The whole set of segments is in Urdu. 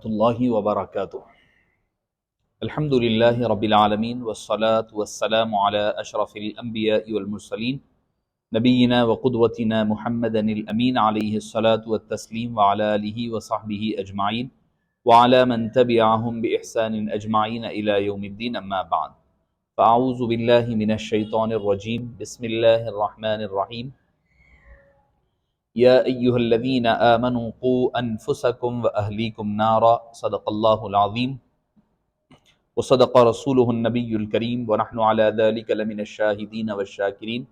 اللہ وبرکاتہ۔ الحمد للہ رب العالمین والصلاة والسلام علی اشرف الانبیاء والمرسلین نبینا وقدوتنا محمد الامین علیہ الصلاة والتسلیم وعلی آلہ وصحبہ اجمعین وعلی من تبعہم بإحسان اجمعین الی یوم الدین، اما بعد فاعوذ باللہ من الشیطان الرجیم، بسم اللہ الرحمن الرحیم۔ یا ایہا الذین آمنوا قوا انفسکم واہلیکم نارا، صدق اللہ العظیم وصدق رسولہ النبی الکریم ونحن علی ذلک لمن الشاہدین والشاکرین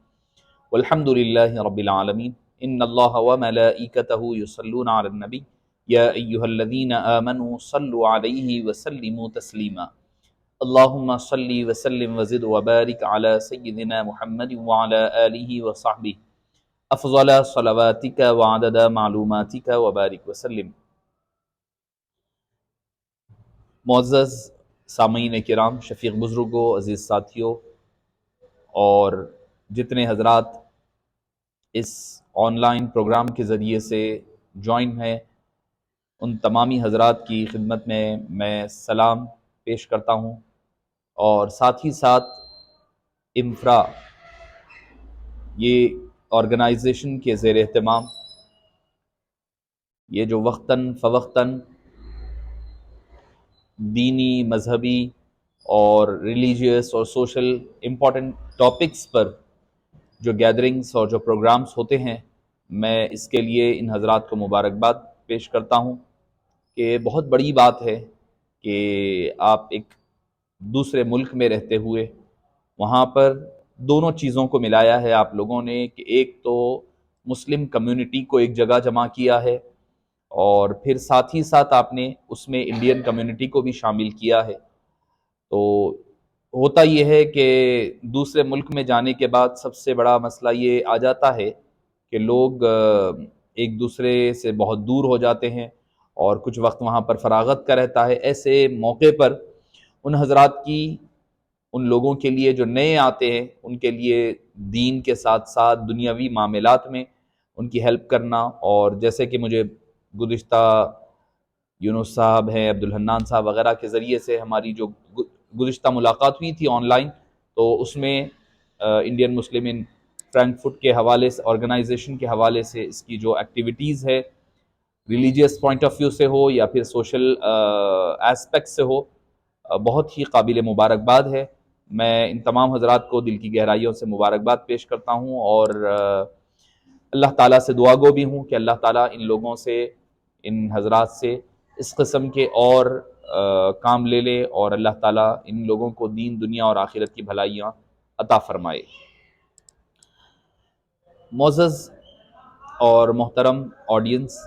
والحمد للہ رب العالمین۔ ان اللہ وملائکتہ یصلون علی النبی یا ایہا الذین آمنوا صلوا علیہ وسلموا تسلیما۔ اللہم صلی وسلم وزد وبارک علی سیدنا محمد وعلی آلہ وصحبہ افضل صلواتک وعدد معلوماتک وبارک وسلم۔ معزز سامعین کرام، شفیق بزرگوں، عزیز ساتھیوں، اور جتنے حضرات اس آن لائن پروگرام کے ذریعے سے جوائن ہیں، ان تمامی حضرات کی خدمت میں سلام پیش کرتا ہوں، اور ساتھ ہی ساتھ انفرا یہ آرگنائزیشن کے زیر اہتمام یہ جو وقتاً فوقتاً دینی، مذہبی اور ریلیجیس اور سوشل امپورٹنٹ ٹاپکس پر جو گیدرنگز اور جو پروگرامز ہوتے ہیں، میں اس کے لیے ان حضرات کو مبارکباد پیش کرتا ہوں کہ بہت بڑی بات ہے کہ آپ ایک دوسرے ملک میں رہتے ہوئے وہاں پر دونوں چیزوں کو ملایا ہے آپ لوگوں نے، کہ ایک تو مسلم کمیونٹی کو ایک جگہ جمع کیا ہے، اور پھر ساتھ ہی ساتھ آپ نے اس میں انڈین کمیونٹی کو بھی شامل کیا ہے۔ تو ہوتا یہ ہے کہ دوسرے ملک میں جانے کے بعد سب سے بڑا مسئلہ یہ آ جاتا ہے کہ لوگ ایک دوسرے سے بہت دور ہو جاتے ہیں، اور کچھ وقت وہاں پر فراغت کا رہتا ہے۔ ایسے موقع پر ان حضرات کی، ان لوگوں کے لیے جو نئے آتے ہیں، ان کے لیے دین کے ساتھ ساتھ دنیاوی معاملات میں ان کی ہیلپ کرنا، اور جیسے کہ مجھے گزشتہ یونس صاحب ہیں، عبدالحنان صاحب وغیرہ کے ذریعے سے ہماری جو گزشتہ ملاقات ہوئی تھی آن لائن، تو اس میں انڈین مسلم ان فرینکفرٹ کے حوالے سے، آرگنائزیشن کے حوالے سے اس کی جو ایکٹیویٹیز ہے، ریلیجیس پوائنٹ آف ویو سے ہو یا پھر سوشل ایسپیکٹ سے ہو، بہت ہی قابل مبارکباد ہے۔ میں ان تمام حضرات کو دل کی گہرائیوں سے مبارکباد پیش کرتا ہوں، اور اللہ تعالیٰ سے دعا گو بھی ہوں کہ اللہ تعالیٰ ان لوگوں سے، ان حضرات سے اس قسم کے اور کام لے لے، اور اللہ تعالیٰ ان لوگوں کو دین، دنیا اور آخرت کی بھلائیاں عطا فرمائے۔ معزز اور محترم آڈینس،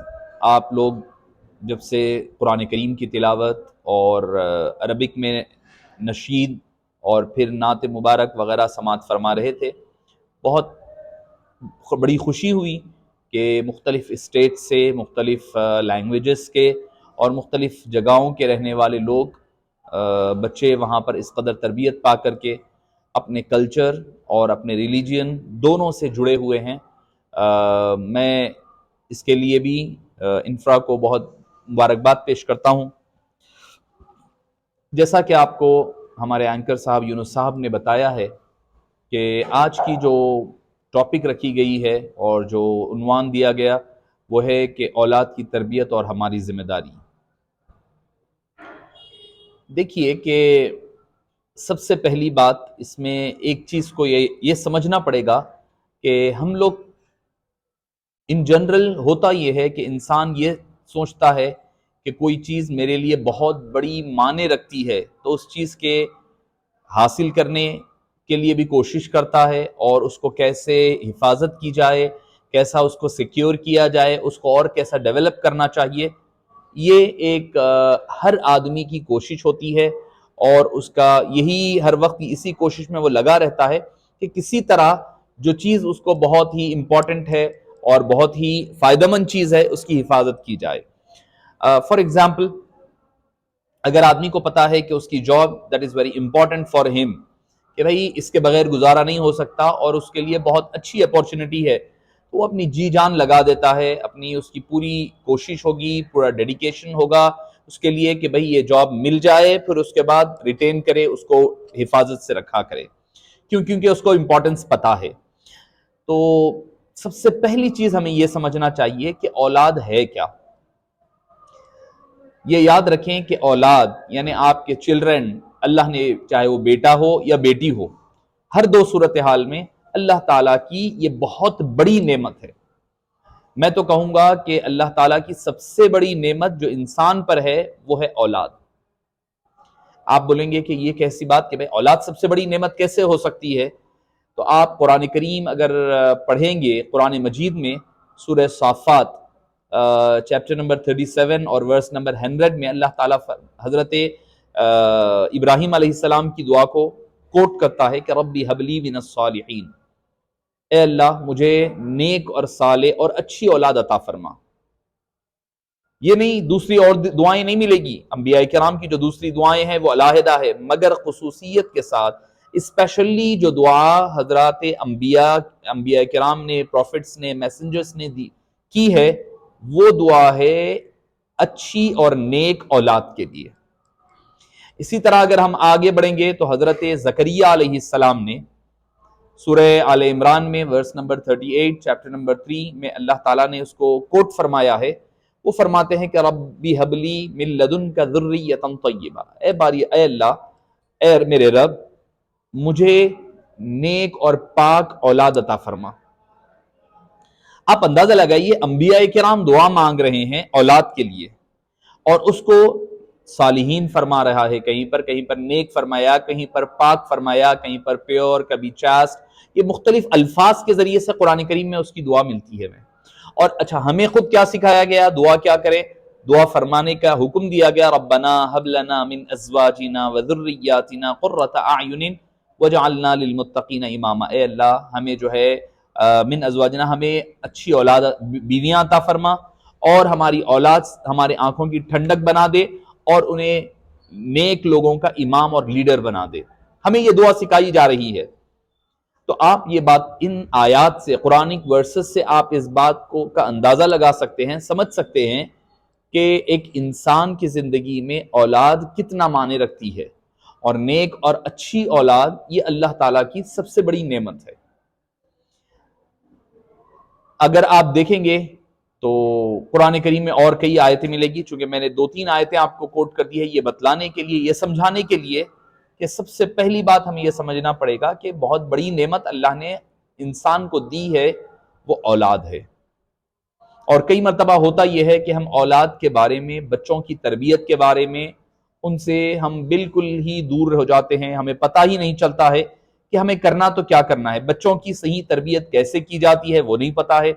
آپ لوگ جب سے قرآن کریم کی تلاوت اور عربک میں نشید اور پھر نعت مبارک وغیرہ سماعت فرما رہے تھے، بہت بڑی خوشی ہوئی کہ مختلف اسٹیٹ سے، مختلف لینگویجز کے اور مختلف جگہوں کے رہنے والے لوگ، بچے وہاں پر اس قدر تربیت پا کر کے اپنے کلچر اور اپنے ریلیجین دونوں سے جڑے ہوئے ہیں۔ میں اس کے لیے بھی انفرا کو بہت مبارکباد پیش کرتا ہوں۔ جیسا کہ آپ کو ہمارے اینکر صاحب یونس صاحب نے بتایا ہے کہ آج کی جو ٹاپک رکھی گئی ہے اور جو عنوان دیا گیا وہ ہے کہ اولاد کی تربیت اور ہماری ذمہ داری۔ دیکھیے کہ سب سے پہلی بات اس میں ایک چیز کو یہ سمجھنا پڑے گا کہ ہم لوگ ان جنرل ہوتا یہ ہے کہ انسان یہ سوچتا ہے کہ کوئی چیز میرے لیے بہت بڑی معنی رکھتی ہے تو اس چیز کے حاصل کرنے کے لیے بھی کوشش کرتا ہے، اور اس کو کیسے حفاظت کی جائے، کیسا اس کو سیکیور کیا جائے، اس کو اور کیسا ڈیولپ کرنا چاہیے، یہ ایک ہر آدمی کی کوشش ہوتی ہے، اور اس کا یہی ہر وقت اسی کوشش میں وہ لگا رہتا ہے کہ کسی طرح جو چیز اس کو بہت ہی امپورٹنٹ ہے اور بہت ہی فائدہ مند چیز ہے، اس کی حفاظت کی جائے۔ فار ایگزامپل، اگر آدمی کو پتا ہے کہ اس کی job that is very important for ہم، کہ بھائی اس کے بغیر گزارا نہیں ہو سکتا اور اس کے لیے بہت اچھی اپورچونٹی ہے، تو وہ اپنی جی جان لگا دیتا ہے، اپنی اس کی پوری کوشش ہوگی، پورا ڈیڈیکیشن ہوگا، اس کے لیے کہ بھئی یہ جاب مل جائے، پھر اس کے بعد ریٹین کرے، اس کو حفاظت سے رکھا کرے، کیونکہ اس کو امپورٹنس پتا ہے۔ تو سب سے پہلی چیز ہمیں یہ سمجھنا چاہیے کہ اولاد ہے کیا۔ یہ یاد رکھیں کہ اولاد یعنی آپ کے چلڈرن، اللہ نے چاہے وہ بیٹا ہو یا بیٹی ہو، ہر دو صورتحال میں اللہ تعالیٰ کی یہ بہت بڑی نعمت ہے۔ میں تو کہوں گا کہ اللہ تعالیٰ کی سب سے بڑی نعمت جو انسان پر ہے وہ ہے اولاد۔ آپ بولیں گے کہ یہ کیسی بات کہ بھئی اولاد سب سے بڑی نعمت کیسے ہو سکتی ہے؟ تو آپ قرآن کریم اگر پڑھیں گے، قرآن مجید میں سورہ صافات چیپٹر نمبر 37 اور ورس نمبر 100 میں اللہ تعالیٰ حضرت ابراہیم علیہ السلام کی دعا کو کوٹ کرتا ہے کہ ربی حبلی من الصالحین، اے اللہ مجھے نیک اور صالح اور اچھی اولاد عطا فرما۔ یہ نہیں دوسری اور دعائیں نہیں ملے گی، انبیاء کرام کی جو دوسری دعائیں ہیں وہ علیحدہ ہے، مگر خصوصیت کے ساتھ اسپیشلی جو دعا حضرات انبیاء کرام نے، پروفٹس نے، میسنجرز نے کی ہے، وہ دعا ہے اچھی اور نیک اولاد کے لیے۔ اسی طرح اگر ہم آگے بڑھیں گے تو حضرت زکریہ علیہ السلام نے سورہ آل عمران میں ورس نمبر 38 چیپٹر نمبر 3 میں اللہ تعالیٰ نے اس کو کوٹ فرمایا ہے۔ وہ فرماتے ہیں کہ ربی حبلی من لدنک ذریۃ طیبہ، اے اللہ، اے میرے رب مجھے نیک اور پاک اولاد عطا فرما۔ آپ اندازہ لگائیے، انبیاء کرام دعا مانگ رہے ہیں اولاد کے لیے، اور اس کو صالحین فرما رہا ہے، کہیں پر نیک فرمایا، کہیں پر پاک فرمایا، کہیں پر پیور، کبھی چاسٹ، یہ مختلف الفاظ کے ذریعے سے قرآن کریم میں اس کی دعا ملتی ہے۔ اور اچھا ہمیں خود کیا سکھایا گیا، دعا کیا کرے؟ دعا فرمانے کا حکم دیا گیا، ربنا ہب لنا من ازواجنا وذریاتنا قرۃ اعین وجعلنا للمتقین اماما، اے اللہ ہمیں جو ہے من ازواجنا، ہمیں اچھی اولاد بیویاں عطا فرما، اور ہماری اولاد ہمارے آنکھوں کی ٹھنڈک بنا دے، اور انہیں نیک لوگوں کا امام اور لیڈر بنا دے۔ ہمیں یہ دعا سکھائی جا رہی ہے۔ تو آپ یہ بات ان آیات سے، قرآنک ورسز سے آپ اس بات کو کا اندازہ لگا سکتے ہیں، سمجھ سکتے ہیں کہ ایک انسان کی زندگی میں اولاد کتنا معنی رکھتی ہے، اور نیک اور اچھی اولاد یہ اللہ تعالیٰ کی سب سے بڑی نعمت ہے۔ اگر آپ دیکھیں گے تو قرآن کریم میں اور کئی آیتیں ملے گی، چونکہ میں نے 2-3 آیتیں آپ کو کوٹ کر دی ہے یہ بتلانے کے لیے، یہ سمجھانے کے لیے کہ سب سے پہلی بات ہمیں یہ سمجھنا پڑے گا کہ بہت بڑی نعمت اللہ نے انسان کو دی ہے، وہ اولاد ہے۔ اور کئی مرتبہ ہوتا یہ ہے کہ ہم اولاد کے بارے میں، بچوں کی تربیت کے بارے میں، ان سے ہم بالکل ہی دور ہو جاتے ہیں، ہمیں پتہ ہی نہیں چلتا ہے کہ ہمیں کرنا تو کیا کرنا ہے۔ بچوں کی صحیح تربیت کیسے کی جاتی ہے وہ نہیں پتہ ہے۔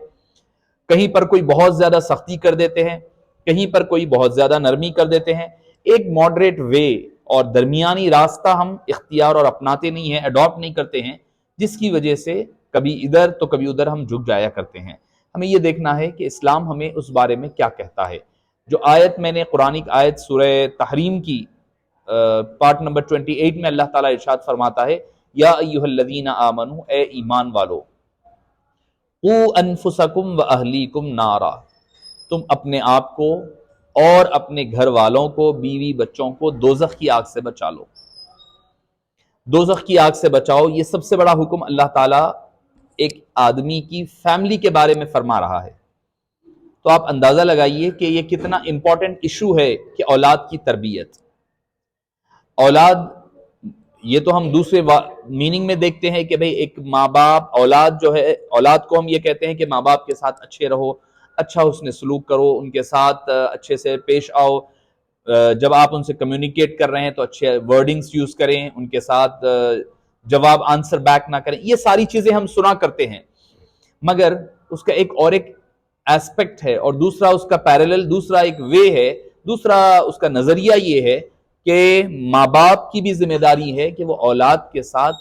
کہیں پر کوئی بہت زیادہ سختی کر دیتے ہیں، کہیں پر کوئی بہت زیادہ نرمی کر دیتے ہیں۔ ایک ماڈریٹ وے اور درمیانی راستہ ہم اختیار اور اپناتے نہیں ہیں، اڈاپٹ نہیں کرتے ہیں، جس کی وجہ سے کبھی ادھر تو کبھی ادھر ہم جھک جایا کرتے ہیں۔ ہمیں یہ دیکھنا ہے کہ اسلام ہمیں اس بارے میں کیا کہتا ہے۔ جو آیت میں نے قرآنک آیت سورہ تحریم کی پارٹ نمبر 28 میں اللہ تعالیٰ ارشاد فرماتا ہے، یا ایھا الذین آمنوا، اے ایمان والو، قوا انفسکم واہلیکم نارا، تم اپنے آپ کو اور اپنے گھر والوں کو، بیوی بچوں کو دوزخ کی آگ سے بچا لو۔ دوزخ کی آگ سے بچاؤ، یہ سب سے بڑا حکم اللہ تعالیٰ ایک آدمی کی فیملی کے بارے میں فرما رہا ہے۔ تو آپ اندازہ لگائیے کہ یہ کتنا امپورٹنٹ ایشو ہے کہ اولاد کی تربیت۔ اولاد، یہ تو ہم دوسرے میننگ میں دیکھتے ہیں کہ بھئی ایک ماں باپ، اولاد جو ہے، اولاد کو ہم یہ کہتے ہیں کہ ماں باپ کے ساتھ اچھے رہو، اچھا حسن سلوک کرو، ان کے ساتھ اچھے سے پیش آؤ، جب آپ ان سے کمیونیکیٹ کر رہے ہیں تو اچھے ورڈنگز یوز کریں، ان کے ساتھ جواب آنسر بیک نہ کریں، یہ ساری چیزیں ہم سنا کرتے ہیں۔ مگر اس کا ایک ایسپیکٹ ہے، اور دوسرا اس کا پیرلل، دوسرا ایک وے ہے، دوسرا اس کا نظریہ یہ ہے کہ ماں باپ کی بھی ذمہ داری ہے کہ وہ اولاد کے ساتھ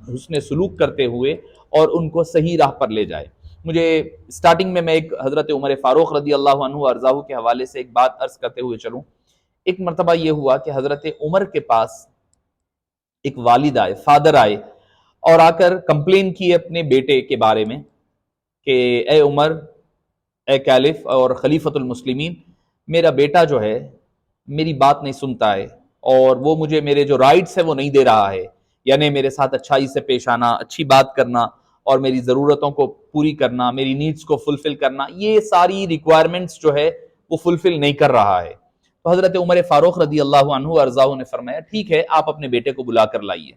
حسن سلوک کرتے ہوئے اور ان کو صحیح راہ پر لے جائے۔ مجھے سٹارٹنگ میں ایک حضرت عمر فاروق رضی اللہ عنہ ارضاہ کے حوالے سے ایک بات عرض کرتے ہوئے چلوں۔ ایک مرتبہ یہ ہوا کہ حضرت عمر کے پاس ایک والد آئے، فادر آئے، اور آ کر کمپلین کی اپنے بیٹے کے بارے میں کہ اے عمر، اے کیلف اور خلیفۃ المسلمین، میرا بیٹا جو ہے میری بات نہیں سنتا ہے اور وہ مجھے میرے جو رائٹس ہے وہ نہیں دے رہا ہے، یعنی میرے ساتھ اچھائی سے پیش آنا، اچھی بات کرنا اور میری ضرورتوں کو پوری کرنا، میری نیڈز کو فلفل کرنا، یہ ساری ریکوائرمنٹس جو ہے وہ فلفل نہیں کر رہا ہے۔ تو حضرت عمر فاروق رضی اللہ عنہ ارضاہ نے فرمایا ٹھیک ہے، آپ اپنے بیٹے کو بلا کر لائیے۔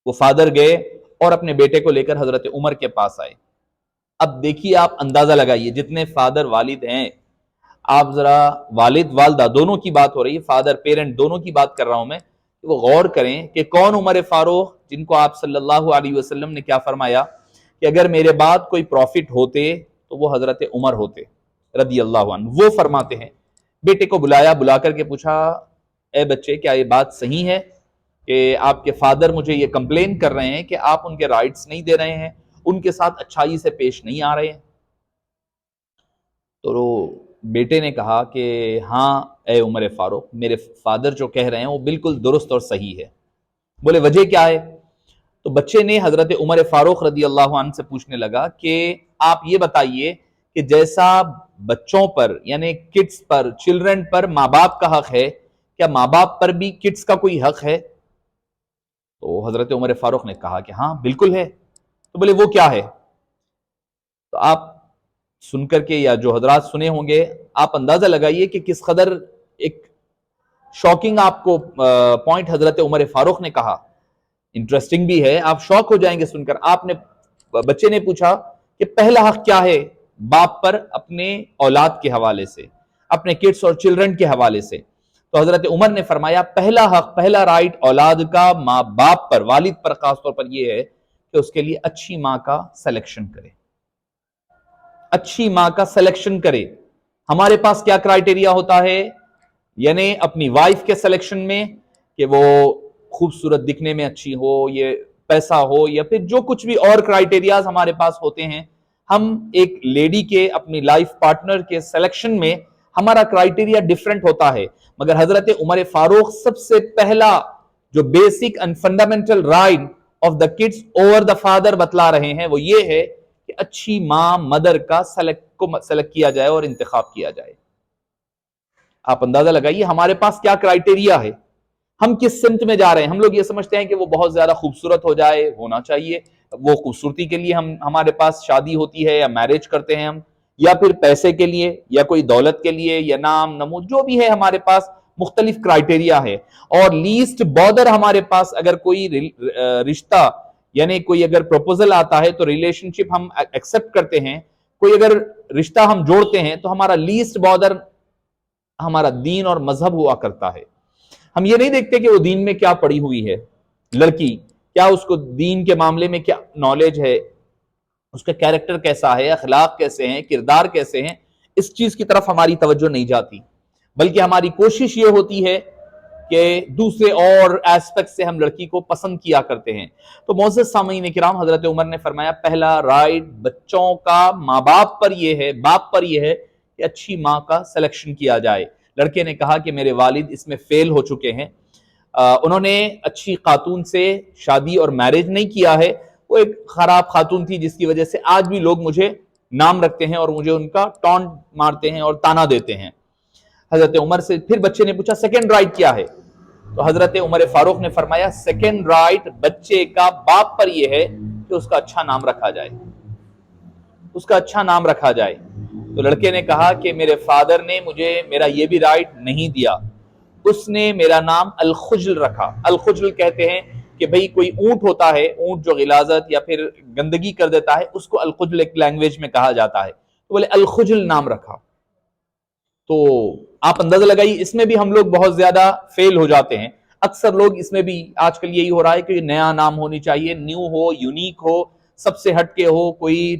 وہ فادر گئے اور اپنے بیٹے کو لے کر حضرت عمر کے پاس آئے۔ اب دیکھیے، آپ اندازہ لگائیے، جتنے فادر والد ہیں، آپ ذرا والد والدہ دونوں کی بات ہو رہی ہے، فادر پیرنٹ دونوں کی بات کر رہا ہوں میں، وہ غور کریں کہ کون عمر فاروق جن کو آپ صلی اللہ علیہ وسلم نے کیا فرمایا کہ اگر میرے بعد کوئی پروفٹ ہوتے تو وہ حضرت عمر ہوتے رضی اللہ عنہ۔ وہ فرماتے ہیں، بیٹے کو بلایا، بلا کر کے پوچھا، اے بچے کیا یہ بات صحیح ہے کہ آپ کے فادر مجھے یہ کمپلین کر رہے ہیں کہ آپ ان کے رائٹس نہیں دے رہے ہیں، ان کے ساتھ اچھائی سے پیش نہیں آ رہے ہیں؟ تو بیٹے نے کہا کہ ہاں اے عمر فاروق، میرے فادر جو کہہ رہے ہیں وہ بالکل درست اور صحیح ہے۔ بولے وجہ کیا ہے؟ تو بچے نے حضرت عمر فاروق رضی اللہ عنہ سے پوچھنے لگا کہ آپ یہ بتائیے کہ جیسا بچوں پر یعنی کڈس پر، چلڈرن پر ماں باپ کا حق ہے، کیا ماں باپ پر بھی کڈس کا کوئی حق ہے؟ تو حضرت عمر فاروق نے کہا کہ ہاں بالکل ہے۔ تو بولے وہ کیا ہے؟ تو آپ سن کر کے یا جو حضرات سنے ہوں گے، آپ اندازہ لگائیے کہ کس قدر ایک شاکنگ آپ کو پوائنٹ حضرت عمر فاروق نے کہا۔ انٹرسٹنگ بھی ہے، آپ شوق ہو جائیں گے سن کر۔ بچے نے پوچھا کہ پہلا حق کیا ہے باپ پر اپنے اولاد کے حوالے سے، اپنے کڈس اور چلڈرن کے حوالے سے؟ تو حضرت عمر نے فرمایا پہلا حق، پہلا رائٹ اولاد کا ماں باپ پر، والد پر خاص طور پر یہ ہے کہ اس کے لیے اچھی ماں کا سلیکشن کرے، اچھی ماں کا سلیکشن کرے۔ ہمارے پاس کیا کرائیٹیریا ہوتا ہے؟ یعنی اپنی وائف کے سلیکشن میں کہ وہ خوبصورت دکھنے میں اچھی ہو، یہ پیسہ ہو، یا پھر جو کچھ بھی اور کرائیٹیریاز ہمارے پاس ہوتے ہیں، ہم ایک لیڈی کے اپنی لائف پارٹنر کے سلیکشن میں ہمارا کرائیٹیریا ڈیفرنٹ ہوتا ہے، مگر حضرت عمر فاروق سب سے پہلا جو basic and fundamental right of the kids over the father بتلا رہے ہیں وہ یہ ہے کہ اچھی ماں، مدر کا سلیکٹ کیا جائے اور انتخاب کیا جائے۔ آپ اندازہ لگائیے ہمارے پاس کیا کرائیٹیریا ہے، ہم کس سمت میں جا رہے ہیں۔ ہم لوگ یہ سمجھتے ہیں کہ وہ بہت زیادہ خوبصورت ہو جائے، ہونا چاہیے، وہ خوبصورتی کے لیے ہمارے پاس شادی ہوتی ہے یا میرج کرتے ہیں ہم، یا پھر پیسے کے لیے یا کوئی دولت کے لیے یا نام نمود جو بھی ہے، ہمارے پاس مختلف کرائیٹیریا ہے۔ اور لیسٹ بارڈر ہمارے پاس اگر کوئی رشتہ یعنی کوئی اگر پروپوزل آتا ہے تو ریلیشن شپ ہم ایکسپٹ کرتے ہیں، کوئی اگر رشتہ ہم جوڑتے ہیں تو ہمارا لیسٹ بارڈر ہمارا دین اور مذہب ہوا کرتا ہے۔ ہم یہ نہیں دیکھتے کہ وہ دین میں کیا پڑھی ہوئی ہے لڑکی، کیا اس کو دین کے معاملے میں کیا نالج ہے، اس کا کیریکٹر کیسا ہے، اخلاق کیسے ہیں، کردار کیسے ہیں، اس چیز کی طرف ہماری توجہ نہیں جاتی، بلکہ ہماری کوشش یہ ہوتی ہے کہ دوسرے اور ایسپیکٹ سے ہم لڑکی کو پسند کیا کرتے ہیں۔ تو معزز سامعین کرام، حضرت عمر نے فرمایا پہلا رائٹ بچوں کا ماں باپ پر یہ ہے، باپ پر یہ ہے کہ اچھی ماں کا سلیکشن کیا جائے۔ لڑکے نے کہا کہ میرے والد اس میں فیل ہو چکے ہیں، انہوں نے اچھی خاتون سے شادی اور میرج نہیں کیا ہے، وہ ایک خراب خاتون تھی جس کی وجہ سے آج بھی لوگ مجھے نام رکھتے ہیں اور مجھے ان کا ٹونٹ مارتے ہیں اور تانا دیتے ہیں۔ حضرت عمر سے پھر بچے نے پوچھا سیکنڈ رائٹ کیا ہے؟ تو حضرت عمر فاروق نے فرمایا سیکنڈ رائٹ بچے کا باپ پر یہ ہے کہ اس کا اچھا نام رکھا جائے، اس کا اچھا نام رکھا جائے۔ تو لڑکے نے کہا کہ میرے فادر نے مجھے میرا یہ بھی رائٹ نہیں دیا، اس نے میرا نام الخجل رکھا۔ الخجل کہتے ہیں کہ بھئی کوئی اونٹ ہوتا ہے، اونٹ جو غلاظت یا پھر گندگی کر دیتا ہے، اس کو الخجل ایک لینگویج میں کہا جاتا ہے، تو بولے الخجل نام رکھا۔ تو آپ اندازہ لگائیے اس میں بھی ہم لوگ بہت زیادہ فیل ہو جاتے ہیں۔ اکثر لوگ اس میں بھی آج کل یہی ہو رہا ہے کہ نیا نام ہونی چاہیے، نیو ہو، یونیک ہو، سب سے ہٹ کے ہو، کوئی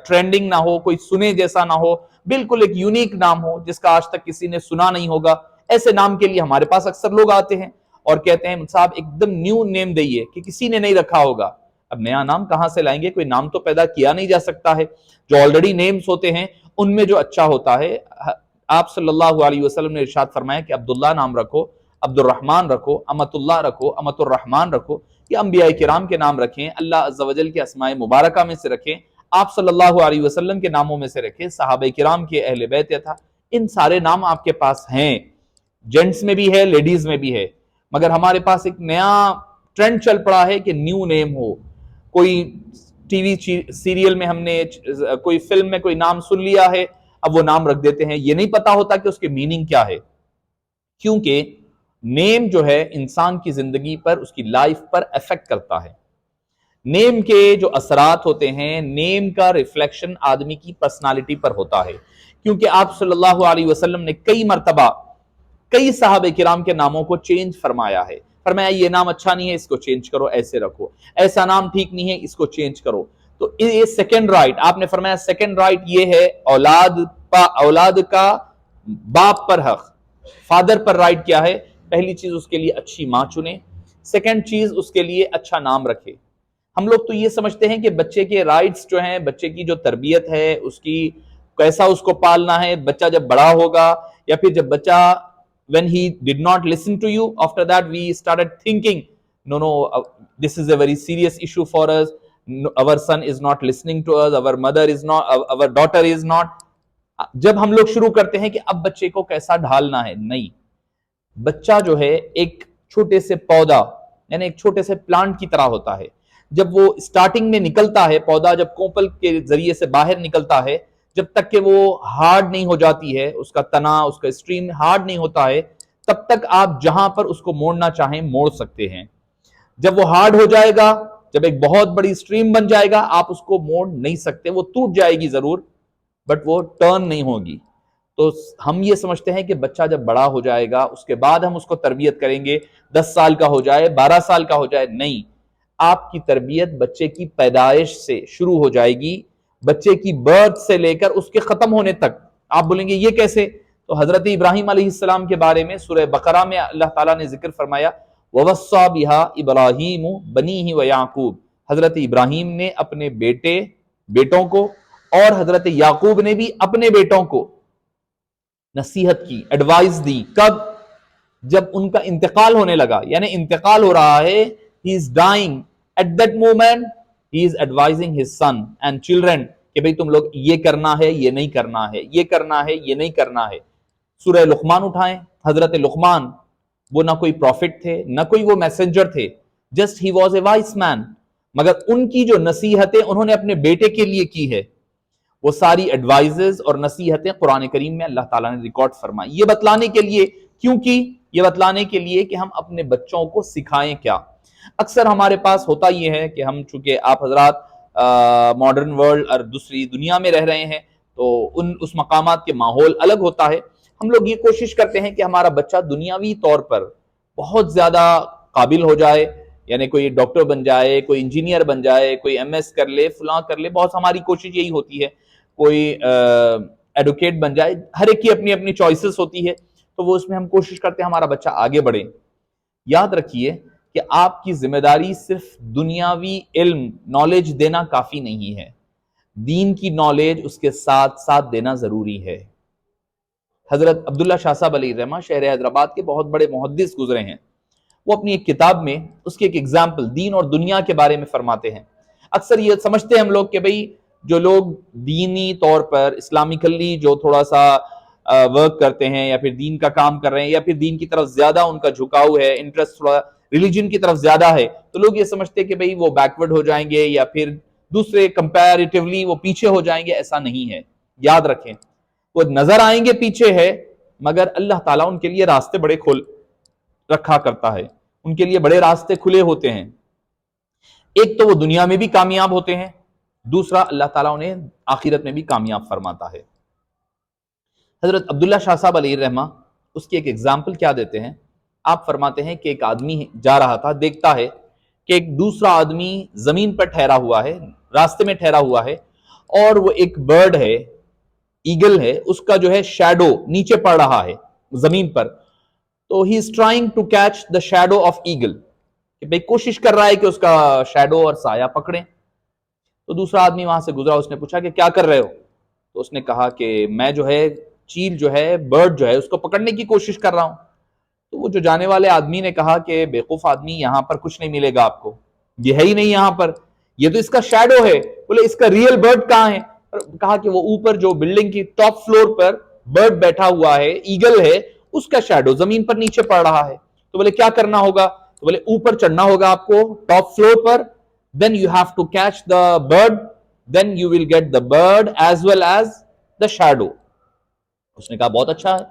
ٹرینڈنگ نہ ہو، کوئی سنے جیسا نہ ہو، بالکل ایک یونیک نام ہو جس کا آج تک کسی نے سنا نہیں ہوگا۔ ایسے نام کے لیے ہمارے پاس اکثر لوگ آتے ہیں اور کہتے ہیں صاحب ایک دم نیو نیم دئیے کہ کسی نے نہیں رکھا ہوگا۔ اب نیا نام کہاں سے لائیں گے؟ کوئی نام تو پیدا کیا نہیں جا سکتا ہے۔ جو آلریڈی نیمز ہوتے ہیں ان میں جو اچھا ہوتا ہے، آپ صلی اللہ علیہ وسلم نے ارشاد فرمایا کہ عبداللہ نام رکھو، عبد الرحمن رکھو، امت اللہ رکھو، امت الرحمن رکھو، یہ انبیاء کرام کے نام رکھیں، اللہ عز و جل کے اسماء مبارکہ میں سے رکھیں، آپ صلی اللہ علیہ وسلم کے ناموں میں سے رکھیں، صحابہ کرام کے اہل بیت تھا، ان سارے نام آپ کے پاس ہیں، جینٹس میں بھی ہے، لیڈیز میں بھی ہے، مگر ہمارے پاس ایک نیا ٹرینڈ چل پڑا ہے کہ نیو نیم ہو. کوئی ٹی وی سیریل میں ہم نے، کوئی فلم میں کوئی نام سن لیا ہے، اب وہ نام رکھ دیتے ہیں، یہ نہیں پتا ہوتا کہ اس کے میننگ کیا ہے. کیونکہ نیم جو ہے انسان کی زندگی پر، اس کی لائف پر افیکٹ کرتا ہے. نیم کے جو اثرات ہوتے ہیں، نیم کا ریفلیکشن آدمی کی پرسنالٹی پر ہوتا ہے. کیونکہ آپ صلی اللہ علیہ وسلم نے کئی مرتبہ کئی صحابہ کرام کے ناموں کو چینج فرمایا ہے. فرمایا یہ نام اچھا نہیں ہے، اس کو چینج کرو، ایسے رکھو. ایسا نام ٹھیک نہیں ہے، اس کو چینج کرو. تو یہ سیکنڈ رائٹ، آپ نے فرمایا سیکنڈ رائٹ یہ ہے اولاد کا باپ پر حق. فادر پر رائٹ کیا ہے؟ پہلی چیز اس کے لیے اچھی ماں چنے، سیکنڈ چیز اس کے لیے اچھا نام رکھے. ہم لوگ تو یہ سمجھتے ہیں کہ بچے کے رائٹس جو ہیں، بچے کی جو تربیت ہے، اس کی کیسا اس کو پالنا ہے، بچہ جب بڑا ہوگا، یا پھر جب بچہ when he did not listen to you, after that we started thinking no, this is a very serious issue for us. Our son is not listening to us, our mother is not, our daughter is not. جب ہم لوگ شروع کرتے ہیں کہ اب بچے کو کیسا ڈھالنا ہے، نہیں، بچہ جو ہے ایک چھوٹے سے پودا، یعنی ایک چھوٹے سے پلانٹ کی طرح ہوتا ہے. جب وہ سٹارٹنگ میں نکلتا ہے، پودا جب کوپل کے ذریعے سے باہر نکلتا ہے، جب تک کہ وہ ہارڈ نہیں ہو جاتی ہے، اس کا تنا، اس کا اسٹریم ہارڈ نہیں ہوتا ہے، تب تک آپ جہاں پر اس کو موڑنا چاہیں موڑ سکتے ہیں. جب وہ ہارڈ ہو جائے گا، جب ایک بہت بڑی اسٹریم بن جائے گا، آپ اس کو موڑ نہیں سکتے. وہ ٹوٹ جائے گی ضرور، بٹ وہ ٹرن نہیں ہوگی. تو ہم یہ سمجھتے ہیں کہ بچہ جب بڑا ہو جائے گا، اس کے بعد ہم اس کو تربیت کریں گے، 10 سال کا ہو جائے، 12 سال کا ہو جائے. نہیں، آپ کی تربیت بچے کی پیدائش سے شروع ہو جائے گی، بچے کی برتھ سے لے کر اس کے ختم ہونے تک. آپ بولیں گے یہ کیسے؟ تو حضرت ابراہیم علیہ السلام کے بارے میں سورہ بقرہ میں اللہ تعالیٰ نے ذکر فرمایا وَوَصَّى بِهَا إِبْرَاهِيمُ بَنِيهِ وَيَعْقُوبُ. حضرت ابراہیم نے اپنے بیٹوں کو، اور حضرت یعقوب نے بھی اپنے بیٹوں کو نصیحت کی، ایڈوائز دی. کب؟ جب ان کا انتقال ہونے لگا، یعنی انتقال ہو رہا ہے، he is dying. At that moment he is advising his son and children کہ بھئی تم لوگ یہ کرنا ہے، یہ نہیں کرنا ہے، یہ کرنا ہے، یہ نہیں کرنا ہے. سورہ لقمان اٹھائیں، حضرت لقمان، وہ نہ کوئی پروفٹ تھے، نہ کوئی وہ میسنجر تھے، just he was a wise man, مگر ان کی جو نصیحتیں انہوں نے اپنے بیٹے کے لیے کی ہے، وہ ساری ایڈوائزز اور نصیحتیں قرآن کریم میں اللہ تعالیٰ نے ریکارڈ فرمائی. یہ بتلانے کے لیے، کیونکہ یہ بتلانے کے لیے کہ ہم اپنے بچوں کو سکھائیں کیا. اکثر ہمارے پاس ہوتا یہ ہے کہ ہم چونکہ آپ حضرات ماڈرن ورلڈ اور دوسری دنیا میں رہ رہے ہیں، تو اس مقامات کے ماحول الگ ہوتا ہے. ہم لوگ یہ کوشش کرتے ہیں کہ ہمارا بچہ دنیاوی طور پر بہت زیادہ قابل ہو جائے، یعنی کوئی ڈاکٹر بن جائے، کوئی انجینئر بن جائے، کوئی ایم ایس کر لے، فلاں کر لے. بہت ہماری کوشش یہی ہوتی ہے، کوئی ایڈوکیٹ بن جائے. ہر ایک کی اپنی اپنی چوائسز ہوتی ہے، تو وہ اس میں ہم کوشش کرتے ہیں ہمارا بچہ آگے بڑھے. یاد رکھیے کہ آپ کی ذمہ داری صرف دنیاوی علم، نالج دینا کافی نہیں ہے، دین کی نالج اس کے ساتھ ساتھ دینا ضروری ہے. حضرت عبداللہ شاہ صاحب علیہ الرحمہ شہر حیدرآباد کے بہت بڑے محدث گزرے ہیں. وہ اپنی ایک کتاب میں اس کی ایک ایگزامپل دین اور دنیا کے بارے میں فرماتے ہیں. اکثر یہ سمجھتے ہیں ہم لوگ کہ بھئی جو لوگ دینی طور پر اسلامکلی جو تھوڑا سا ورک کرتے ہیں، یا پھر دین کا کام کر رہے ہیں، یا پھر دین کی طرف زیادہ ان کا جھکاؤ ہے، انٹرسٹ تھوڑا ریلیجن کی طرف زیادہ ہے، تو لوگ یہ سمجھتے ہیں کہ بھئی وہ بیکورڈ ہو جائیں گے، یا پھر دوسرے کمپیریٹیولی وہ پیچھے ہو جائیں گے. ایسا نہیں ہے. یاد رکھیں، وہ نظر آئیں گے پیچھے ہے، مگر اللہ تعالیٰ ان کے لیے راستے بڑے کھول رکھا کرتا ہے، ان کے لیے بڑے راستے کھلے ہوتے ہیں. ایک تو وہ دنیا میں بھی کامیاب ہوتے ہیں، دوسرا اللہ تعالیٰ انہیں آخرت میں بھی کامیاب فرماتا ہے. حضرت عبداللہ شاہ صاحب علیہ الرحمہ اس کی ایک ایگزامپل کیا دیتے ہیں. آپ فرماتے ہیں کہ ایک آدمی جا رہا تھا، دیکھتا ہے کہ ایک دوسرا آدمی زمین پر ٹھہرا ہوا ہے، راستے میں ٹھہرا ہوا ہے، اور وہ ایک برڈ ہے، ایگل ہے، اس کا جو ہے شیڈو نیچے پڑ رہا ہے زمین پر. تو he is trying to catch the shadow of eagle, کہ بھئی کوشش کر رہا ہے کہ اس کا شیڈو اور سایہ پکڑیں. تو دوسرا آدمی وہاں سے گزرا، اس نے پوچھا کہ کیا کر رہے ہو؟ تو اس نے کہا کہ میں جو ہے چیل جو ہے، برڈ جو ہے، اس کو پکڑنے کی کوشش کر رہا ہوں. تو وہ جو جانے والے آدمی نے کہا کہ بیوقوف آدمی، یہاں پر کچھ نہیں ملے گا آپ کو، یہ ہے ہی نہیں یہاں پر، یہ تو اس کا شیڈو ہے. بولے اس کا ریئل برڈ کہاں ہے؟ کہا کہ وہ اوپر جو بلڈنگ کی ٹاپ فلور پر برڈ بیٹھا ہوا ہے, ایگل ہے, اس کا شیڈو زمین پر نیچے پڑ رہا ہے. تو بولے کیا کرنا ہوگا؟ تو بولے اوپر چڑھنا ہوگا آپ کو, ٹاپ فلور پر. then you have to catch the bird, then you will get the bird as well as the shadow. اس نے کہا بہت اچھا ہے.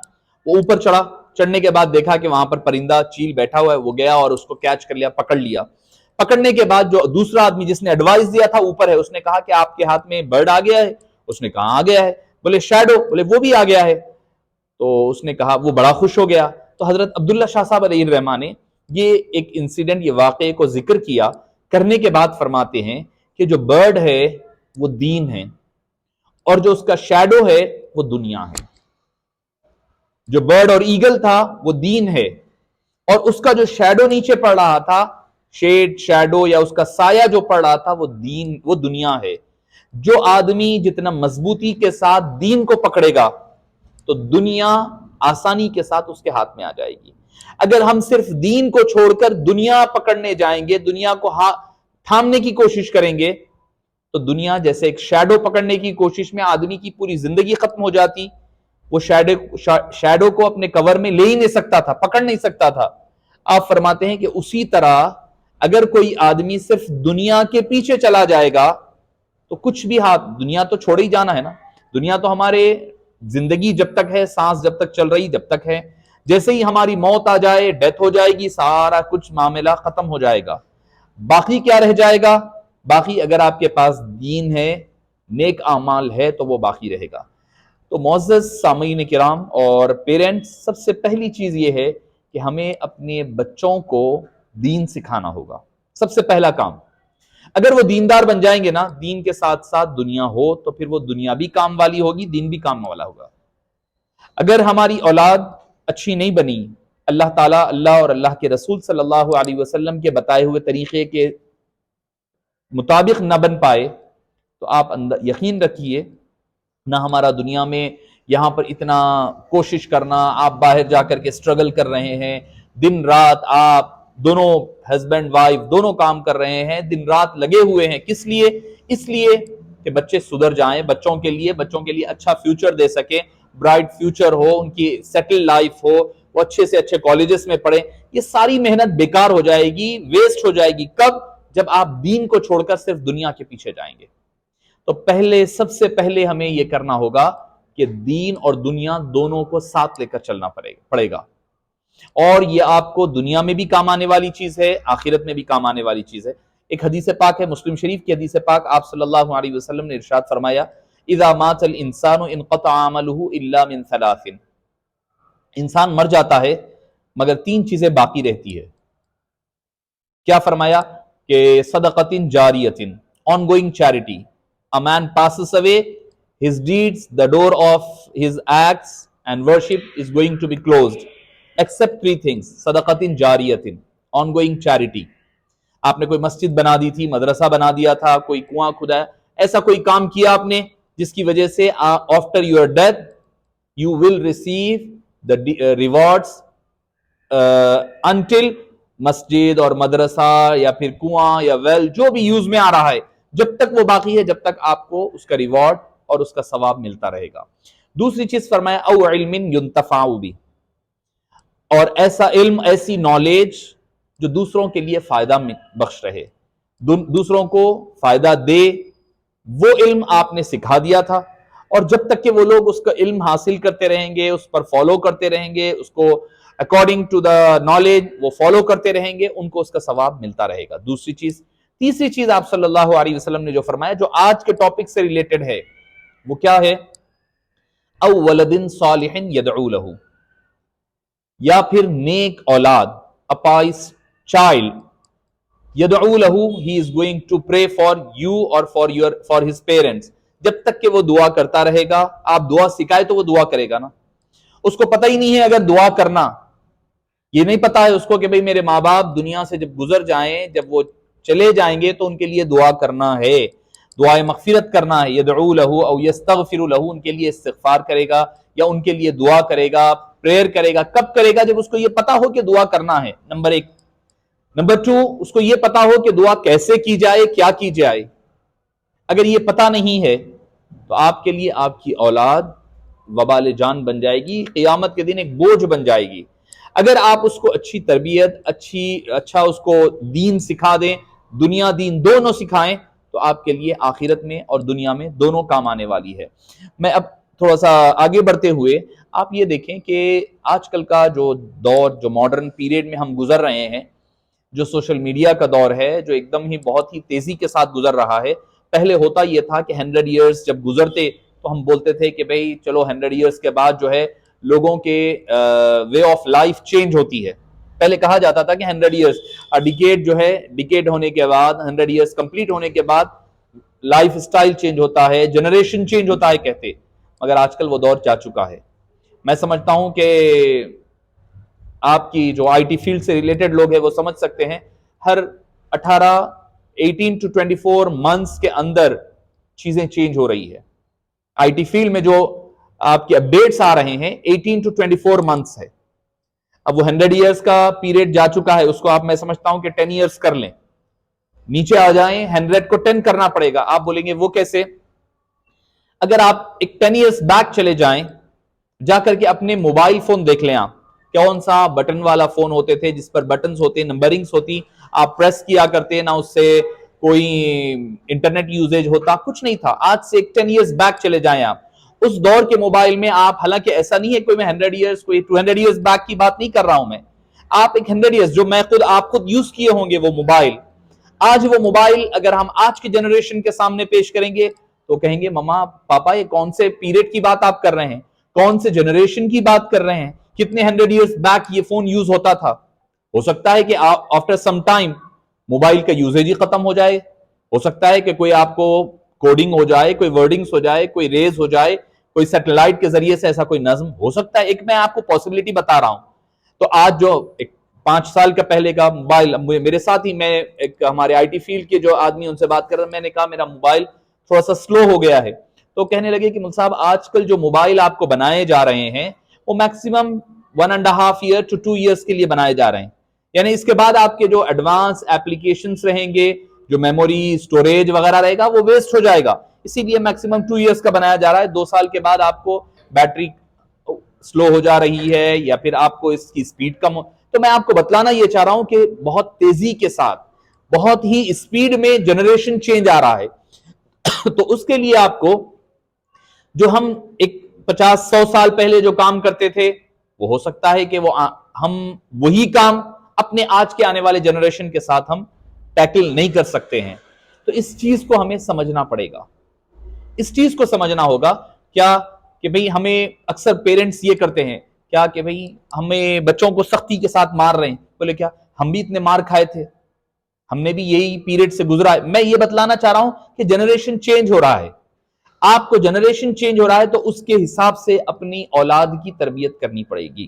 وہ اوپر چڑھا, چڑھنے کے بعد دیکھا کہ وہاں پر پرندہ چیل بیٹھا ہوا ہے, وہ گیا اور اس کو کیچ کر لیا, پکڑ لیا. پکڑنے کے بعد جو دوسرا آدمی جس نے ایڈوائز دیا تھا اوپر ہے, اس نے کہا کہ آپ کے ہاتھ میں برڈ آ گیا ہے. اس نے کہا آ گیا ہے. بولے شیڈو؟ بولے وہ بھی آ گیا ہے. تو اس نے کہا, وہ بڑا خوش ہو گیا. تو حضرت عبداللہ شاہ صاحب علیہ الرحمہ نے یہ ایک انسیڈنٹ, یہ واقعے کو ذکر کیا, کرنے کے بعد فرماتے ہیں کہ جو برڈ ہے وہ دین ہے, اور جو اس کا شیڈو ہے وہ دنیا ہے. جو برڈ اور ایگل تھا وہ دین ہے, اور اس کا جو شیڈو نیچے پڑ رہا تھا, شیڈ, شیڈو یا اس کا سایہ جو پڑ رہا تھا, وہ دین, وہ دنیا ہے. جو آدمی جتنا مضبوطی کے ساتھ دین کو پکڑے گا تو دنیا آسانی کے ساتھ اس کے ہاتھ میں آ جائے گی. اگر ہم صرف دین کو چھوڑ کر دنیا پکڑنے جائیں گے, دنیا کو تھامنے کی کوشش کریں گے, تو دنیا جیسے ایک شیڈو پکڑنے کی کوشش میں آدمی کی پوری زندگی ختم ہو جاتی. وہ شیڈو کو اپنے کور میں لے ہی نہیں سکتا تھا, پکڑ نہیں سکتا تھا. آپ فرماتے ہیں کہ اسی طرح اگر کوئی آدمی صرف دنیا کے پیچھے چلا جائے گا تو کچھ بھی دنیا تو چھوڑ ہی جانا ہے نا. دنیا تو ہمارے زندگی جب تک ہے, سانس جب تک چل رہی جب تک ہے, جیسے ہی ہماری موت آ جائے, ڈیتھ ہو جائے گی, سارا کچھ معاملہ ختم ہو جائے گا. باقی کیا رہ جائے گا؟ باقی اگر آپ کے پاس دین ہے, نیک اعمال ہے, تو وہ باقی رہے گا. تو معزز سامعین کرام اور پیرنٹس, سب سے پہلی چیز یہ ہے کہ ہمیں اپنے بچوں کو دین سکھانا ہوگا. سب سے پہلا کام, اگر وہ دیندار بن جائیں گے نا, دین کے ساتھ ساتھ دنیا ہو, تو پھر وہ دنیا بھی کام والی ہوگی, دین بھی کام والا ہوگا. اگر ہماری اولاد اچھی نہیں بنی, اللہ تعالیٰ, اللہ اور اللہ کے رسول صلی اللہ علیہ وسلم کے بتائے ہوئے طریقے کے مطابق نہ بن پائے, تو آپ یقین رکھیے, نہ ہمارا دنیا میں یہاں پر اتنا کوشش کرنا, آپ باہر جا کر کے اسٹرگل کر رہے ہیں, دن رات آپ دونوں ہسبینڈ وائف دونوں کام کر رہے ہیں, دن رات لگے ہوئے ہیں. کس لیے؟ اس لیے کہ بچے سدھر جائیں, بچوں کے لیے اچھا فیوچر دے سکیں, برائٹ فیوچر ہو, ان کی سیٹل لائف ہو, وہ اچھے سے اچھے کالجز میں پڑھیں. یہ ساری محنت بیکار ہو جائے گی, ویسٹ ہو جائے گی. کب؟ جب آپ دین کو چھوڑ کر صرف دنیا کے پیچھے جائیں گے. تو سب سے پہلے ہمیں یہ کرنا ہوگا کہ دین اور دنیا دونوں کو ساتھ لے کر چلنا پڑے گا. اور یہ آپ کو دنیا میں بھی کام آنے والی چیز ہے, آخرت میں بھی کام آنے والی چیز ہے. ایک حدیث پاک ہے, مسلم شریف کی حدیث پاک, آپ صلی اللہ علیہ وسلم نے ارشاد فرمایا, اذا مات الانسان انقطع عمله الا من ثلاث. انسان مر جاتا ہے مگر 3 چیزیں باقی رہتی ہے. کیا فرمایا؟ کہ صدقۃ جاریۃ, ongoing charity. A man passes away, his deeds, the door of his acts and worship is going to be closed, except 3 things. صدقۃ جاریۃ, ongoing charity. آپ نے کوئی مسجد بنا دی تھی, مدرسہ بنا دیا تھا, کوئی کنواں کھدا, ایسا کوئی کام کیا آپ نے جس کی وجہ سے after your death you will receive the rewards until مسجد اور مدرسہ یا پھر کنواں یا ویل جو بھی یوز میں آ رہا ہے, جب تک وہ باقی ہے, جب تک آپ کو اس کا ریوارڈ اور اس کا ثواب ملتا رہے گا. دوسری چیز فرمایا, او علم ينتفع به, اور ایسا علم, ایسی نالج جو دوسروں کے لیے فائدہ بخش رہے, دوسروں کو فائدہ دے. وہ علم آپ نے سکھا دیا تھا, اور جب تک کہ وہ لوگ اس کا علم حاصل کرتے رہیں گے, اس پر فالو کرتے رہیں گے, اس کو اکارڈنگ ٹو دا نالج وہ فالو کرتے رہیں گے, ان کو اس کا ثواب ملتا رہے گا. دوسری چیز. تیسری چیز آپ صلی اللہ علیہ وسلم نے جو فرمایا, جو آج کے ٹاپک سے ریلیٹڈ ہے, وہ کیا ہے؟ او ولد صالح یدعو لہ, یا پھر نیک اولاد, a pious child, یدعو لہ, he is going to pray for you or for his parents. جب تک کہ وہ دعا کرتا رہے گا, آپ دعا سکھائے تو وہ دعا کرے گا نا. اس کو پتہ ہی نہیں ہے اگر دعا کرنا, یہ نہیں پتا ہے اس کو کہ بھئی میرے ماں باپ دنیا سے جب گزر جائیں, جب وہ چلے جائیں گے تو ان کے لیے دعا کرنا ہے, دعائے مغفرت کرنا ہے. یدعو لہ او یستغفر لہ, ان کے لیے استغفار کرے گا یا ان کے لیے دعا کرے گا, پریئر کرے گا. کب کرے گا؟ جب اس کو یہ پتا ہو کہ دعا کرنا ہے, نمبر 1. نمبر 2, اس کو یہ پتا ہو کہ دعا کیسے کی جائے, کیا کی جائے. اگر یہ پتا نہیں ہے تو آپ کے لیے آپ کی اولاد وبال جان بن جائے گی، قیامت کے دن ایک بوجھ بن جائے گی۔ اگر آپ اس کو اچھی تربیت، اچھا اس کو دین سکھا دیں، دنیا دین دونوں سکھائیں، تو آپ کے لیے آخرت میں اور دنیا میں دونوں کام آنے والی ہے۔ میں اب تھوڑا سا آگے بڑھتے ہوئے آپ یہ دیکھیں کہ آج کل کا جو دور، جو ماڈرن پیریڈ میں ہم گزر رہے ہیں، جو سوشل میڈیا کا دور ہے، جو ایک دم ہی بہت ہی تیزی کے ساتھ گزر رہا ہے۔ پہلے ہوتا یہ تھا کہ 100 ایئرز جب گزرتے تو ہم بولتے تھے کہ بھئی چلو 100 ایئرز کے بعد جو ہے لوگوں کے وے آف لائف چینج ہوتی ہے۔ پہلے کہا جاتا تھا کہ 100 ایئرز ڈیکیڈ جو ہے، ڈیکیڈ ہونے کے بعد، 100 ایئرز کمپلیٹ ہونے کے بعد لائف سٹائل چینج ہوتا ہے، جنریشن چینج ہوتا ہے کہتے، مگر آج کل وہ دور جا چکا ہے۔ میں سمجھتا ہوں کہ آپ کی جو آئی ٹی فیلڈ سے ریلیٹڈ لوگ ہیں وہ سمجھ سکتے ہیں، ہر 18 to 24 منتھس کے اندر چیزیں چینج ہو رہی ہے۔ آئی ٹی فیلڈ میں جو آپ کے اپڈیٹس آ رہے ہیں 18 to 24 منتھس ہے۔ اب وہ 100 ایئرز کا پیریڈ جا چکا ہے، اس کو آپ میں سمجھتا ہوں کہ 10 ایئرز کر لیں، نیچے آ جائیں 100 کو 10 کرنا پڑے گا۔ آپ بولیں گے وہ کیسے؟ اگر آپ ایک 10 ایئرز بیک چلے جائیں، جا کر کے اپنے موبائل فون دیکھ لیں، آپ کون سا بٹن والا فون ہوتے تھے جس پر بٹنز ہوتے، نمبرنگز ہوتی، آپ پریس کیا کرتے، نہ اس سے کوئی انٹرنیٹ یوزیج ہوتا، کچھ نہیں تھا۔ آج سے ایک 10 ایئرز بیک چلے جائیں آپ، اس دور کے موبائل میں آپ، حالانکہ ایسا نہیں ہے کوئی میں 100 ایئرز کوئی 200 ایئرز بیک کی بات نہیں کر رہا ہوں میں، آپ ایک 100 ایئرز جو آپ خود یوز کیے ہوں گے وہ موبائل، آج وہ موبائل اگر ہم آج کی جنریشن کے سامنے پیش کریں گے تو کہیں گے مما پاپا یہ کون سے پیریڈ کی بات آپ کر رہے ہیں، کون سے جنریشن کی بات کر رہے ہیں، کتنے 100 ایئرز بیک یہ فون یوز ہوتا تھا۔ ہو سکتا ہے کہ آفٹر سم ٹائم موبائل کا یوزیج ہی ختم ہو جائے، ہو سکتا ہے کہ کوئی آپ کو کوڈنگ ہو جائے، کوئی ورڈنگز ہو جائے، کوئی ریز ہو جائے، کوئی سیٹلائٹ کے ذریعے سے ایسا کوئی نظم ہو سکتا ہے۔ ایک میں آپ کو پاسبلٹی بتا رہا ہوں۔ تو آج جو 5 سال کا پہلے کا موبائل، میرے ساتھ ہی میں ایک ہمارے آئی ٹی فیلڈ کے جو آدمی ان سے بات کر رہا، میں نے کہا میرا موبائل تھوڑا سا سلو ہو گیا ہے، تو کہنے لگے کہ مل صاحب آج کل جو موبائل آپ کو بنائے جا رہے ہیں وہ میکسیمم 1.5 ایئر to 2 ایئرز کے لیے بنائے جا رہے ہیں، یعنی اس کے بعد آپ کے جو ایڈوانس اپلیکیشنز رہیں گے، جو میموری اسٹوریج وغیرہ رہے گا وہ ویسٹ ہو جائے گا، اسی لیے میکسیمم 2 ایئرز کا بنایا جا رہا ہے۔ 2 سال کے بعد آپ کو بیٹری سلو ہو جا رہی ہے یا پھر آپ کو اس کی سپیڈ کم ہو۔ تو میں آپ کو بتلانا یہ چاہ رہا ہوں کہ بہت تیزی کے ساتھ، بہت ہی سپیڈ میں جنریشن چینج آ رہا ہے، تو اس کے لیے آپ کو جو ہم ایک 50-100 سال پہلے جو کام کرتے تھے وہ ہو سکتا ہے کہ ہم وہی کام اپنے آج کے آنے والے جنریشن کے ساتھ ہم ٹیکل نہیں کر سکتے ہیں۔ تو اس چیز کو ہمیں سمجھنا پڑے گا، اس چیز کو سمجھنا ہوگا کیا کہ بھئی ہمیں اکثر پیرنٹس یہ کرتے ہیں کیا کہ بھئی ہمیں بچوں کو سختی کے ساتھ مار رہے ہیں، بولے کیا ہم بھی اتنے مار کھائے تھے، ہم نے بھی یہی پیریڈ سے گزرا ہے۔ میں یہ بتلانا چاہ رہا ہوں کہ جنریشن چینج ہو رہا ہے، آپ کو جنریشن چینج ہو رہا ہے تو اس کے حساب سے اپنی اولاد کی تربیت کرنی پڑے گی۔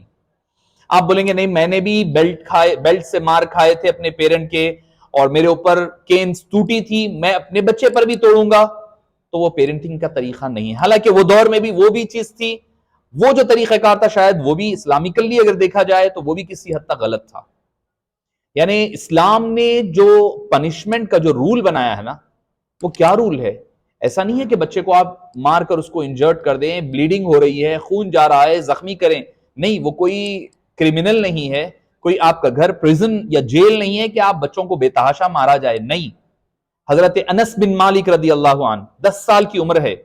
آپ بولیں گے نہیں میں نے بھی بیلٹ سے مار کھائے تھے اپنے پیرنٹ کے اور میرے اوپر کینز ٹوٹی تھی، میں اپنے بچے پر بھی توڑوں گا، تو وہ پیرنٹنگ کا طریقہ نہیں ہے۔ حالانکہ وہ دور میں بھی وہ بھی چیز تھی، وہ جو طریقہ کار تھا شاید وہ بھی اسلامکلی اگر دیکھا جائے تو وہ بھی کسی حد تک غلط تھا۔ یعنی اسلام نے جو پنشمنٹ کا جو رول بنایا ہے نا، وہ کیا رول ہے؟ ایسا نہیں ہے کہ بچے کو آپ مار کر اس کو انجرڈ کر دیں، بلیڈنگ ہو رہی ہے، خون جا رہا ہے، زخمی کریں، نہیں، وہ کوئی کرمنل نہیں ہے، کوئی آپ کا گھر پریزن یا جیل نہیں ہے کہ آپ بچوں کو بے تحاشا مارا جائے، نہیں۔ حضرت انس بن مالک رضی اللہ عنہ 10 سال کی عمر ہے،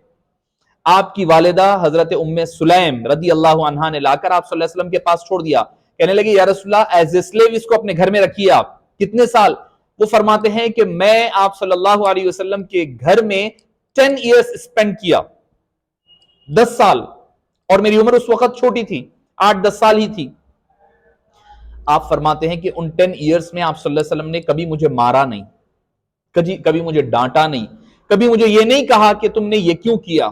آپ کی والدہ حضرت ام سلیم رضی اللہ عنہ نے لا کر آپ صلی اللہ علیہ وسلم کے پاس چھوڑ دیا، کہنے لگے یا رسول اللہ ایز اے سلیو اس کو اپنے گھر میں رکھیے آپ۔ کتنے سال؟ وہ فرماتے ہیں کہ میں آپ صلی اللہ علیہ وسلم کے گھر میں 10 ایئرز اسپینڈ کیا، 10 سال، اور میری عمر اس وقت چھوٹی تھی، 8-10 سال ہی تھی۔ آپ فرماتے ہیں کہ ان 10 ایئرز میں آپ صلی اللہ علیہ وسلم نے کبھی مجھے مارا نہیں، کبھی مجھے ڈانٹا نہیں، کبھی مجھے یہ نہیں کہا کہ تم نے یہ کیوں کیا،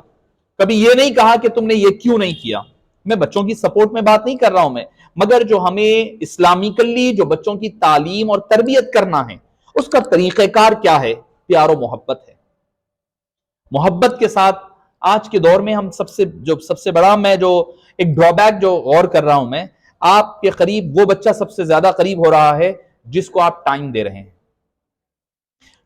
کبھی یہ نہیں کہا کہ تم نے یہ کیوں نہیں کیا۔ میں بچوں کی سپورٹ میں بات نہیں کر رہا ہوں میں، مگر جو ہمیں اسلامکلی جو بچوں کی تعلیم اور تربیت کرنا ہے اس کا طریقہ کار کیا ہے؟ پیار و محبت ہے۔ محبت کے ساتھ آج کے دور میں ہم سب سے بڑا میں جو ایک ڈرا بیک جو غور کر رہا ہوں میں، آپ کے قریب وہ بچہ سب سے زیادہ قریب ہو رہا ہے جس کو آپ ٹائم دے رہے ہیں۔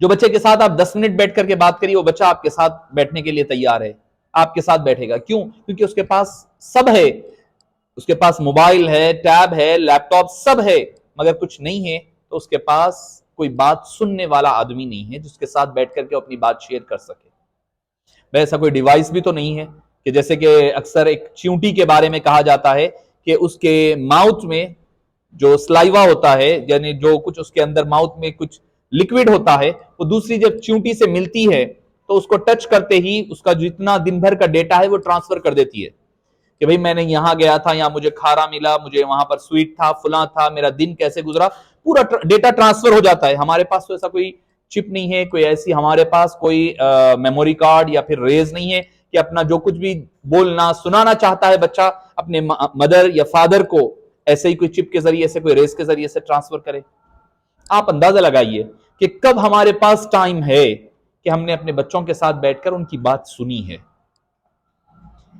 جو بچے کے ساتھ آپ 10 منٹ بیٹھ کر کے بات کریے وہ بچہ آپ کے ساتھ بیٹھنے کے لیے تیار ہے۔ آپ کے ساتھ بیٹھے گا. کیوں؟ کیونکہ اس کے پاس سب ہے، اس کے پاس موبائل ہے، ٹیب ہے، لیپ ٹاپ سب ہے، مگر کچھ نہیں ہے تو اس کے پاس کوئی بات سننے والا آدمی نہیں ہے جس کے ساتھ بیٹھ کر کے اپنی بات شیئر کر سکے. ایسا کوئی ڈیوائس بھی تو نہیں ہے کہ جیسے کہ اکثر ایک چیونٹی کے بارے میں کہا جاتا ہے کہ اس کے ماؤتھ میں جو سلائیوا ہوتا ہے، یعنی جو کچھ اس کے اندر ماؤتھ میں کچھ لکوڈ ہوتا ہے، وہ دوسری جب چیونٹی سے ملتی ہے تو اس کو ٹچ کرتے ہی اس کا جتنا دن بھر کا ڈیٹا ہے وہ ٹرانسفر کر دیتی ہے کہ بھئی میں نے یہاں گیا تھا، یہاں مجھے کھارا ملا، مجھے وہاں پر سویٹ تھا، فلاں تھا، میرا دن کیسے گزرا، پورا ڈیٹا ٹرانسفر ہو جاتا ہے. ہمارے پاس تو ایسا کوئی چپ نہیں ہے، کوئی ایسی ہمارے پاس کوئی میموری کارڈ یا پھر ریز نہیں ہے کہ اپنا جو کچھ بھی بولنا سنانا چاہتا ہے بچہ اپنے مدر یا فادر کو ایسے ہی کوئی چپ کے ذریعے سے، کوئی ریز کے ذریعے سے ٹرانسفر کرے. آپ اندازہ لگائیے کہ کب ہمارے پاس ٹائم ہے کہ ہم نے اپنے بچوں کے ساتھ بیٹھ کر ان کی بات سنی ہے.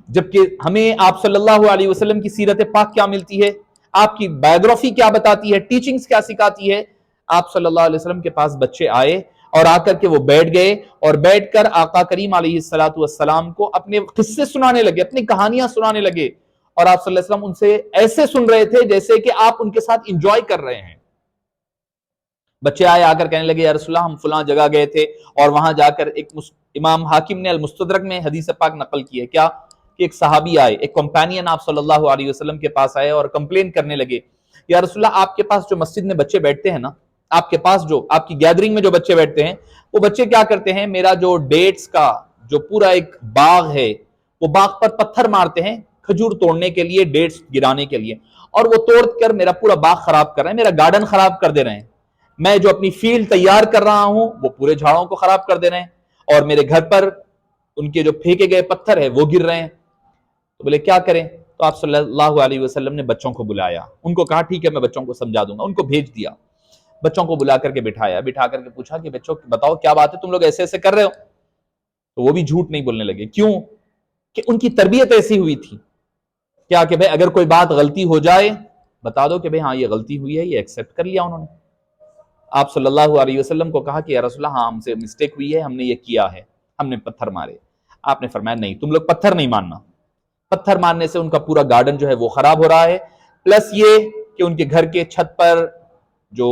جبکہ ہمیں آپ صلی اللہ علیہ وسلم کی سیرت پاک کیا ملتی ہے، آپ کی بایوگرافی کیا بتاتی ہے، ٹیچنگز کیا سکھاتی ہے. آپ صلی اللہ علیہ وسلم کے پاس بچے آئے اور آ کر کے وہ بیٹھ گئے اور بیٹھ کر آقا کریم علیہ السلام کو اپنے قصے سنانے لگے، اپنی کہانیاں سنانے لگے، اور آپ صلی اللہ علیہ وسلم ان سے ایسے سن رہے تھے جیسے کہ آپ ان کے ساتھ انجوائے کر رہے ہیں. بچے آئے، آ کر کہنے لگے یا رسول اللہ ہم فلاں جگہ گئے تھے اور وہاں جا کر ایک امام حاکم نے المستدرک میں حدیث پاک نقل کی ہے کیا کہ ایک صحابی آئے، ایک کمپینین آپ صلی اللہ علیہ وسلم کے پاس آئے اور کمپلین کرنے لگے یا رسول اللہ آپ کے پاس جو مسجد میں بچے بیٹھتے ہیں نا، آپ کے پاس جو آپ کی گیدرنگ میں جو بچے بیٹھتے ہیں، وہ بچے کیا کرتے ہیں، میرا جو ڈیٹس کا جو پورا ایک باغ ہے وہ باغ پر پتھر مارتے ہیں کھجور توڑنے کے لیے، ڈیٹس گرانے کے لیے، اور وہ توڑ کر میرا پورا باغ خراب کر رہے ہیں، میرا گارڈن خراب کر دے رہے ہیں. میں جو اپنی فیلڈ تیار کر رہا ہوں وہ پورے جھاڑوں کو خراب کر دے رہے ہیں، اور میرے گھر پر ان کے جو پھینکے گئے پتھر ہے وہ گر رہے ہیں. تو بولے کیا کریں؟ تو آپ صلی اللہ علیہ وسلم نے بچوں کو بلایا، ان کو کہا ٹھیک ہے میں بچوں کو سمجھا دوں گا. ان کو بھیج دیا، بچوں کو بلا کر کے بٹھایا، بٹھا کر کے پوچھا کہ بچوں بتاؤ کیا بات ہے، تم لوگ ایسے ایسے کر رہے ہو. تو وہ بھی جھوٹ نہیں بولنے لگے. کیوں؟ کہ ان کی تربیت ایسی ہوئی تھی کیا کہ بھئی اگر کوئی بات غلطی ہو جائے بتا دو کہ بھئی ہاں یہ غلطی ہوئی ہے، یہ ایکسیپٹ کر لیا انہوں نے. آپ صلی اللہ علیہ وسلم کو کہا کہ یا رسول اللہ ہاں ہم سے مسٹیک ہوئی ہے، ہم نے یہ کیا ہے، ہم نے پتھر مارے. آپ نے فرمایا نہیں، تم لوگ پتھر نہیں مارنا، پتھر مارنے سے ان کا پورا گارڈن جو ہے وہ خراب ہو رہا ہے، پلس یہ کہ ان کے گھر کے چھت پر جو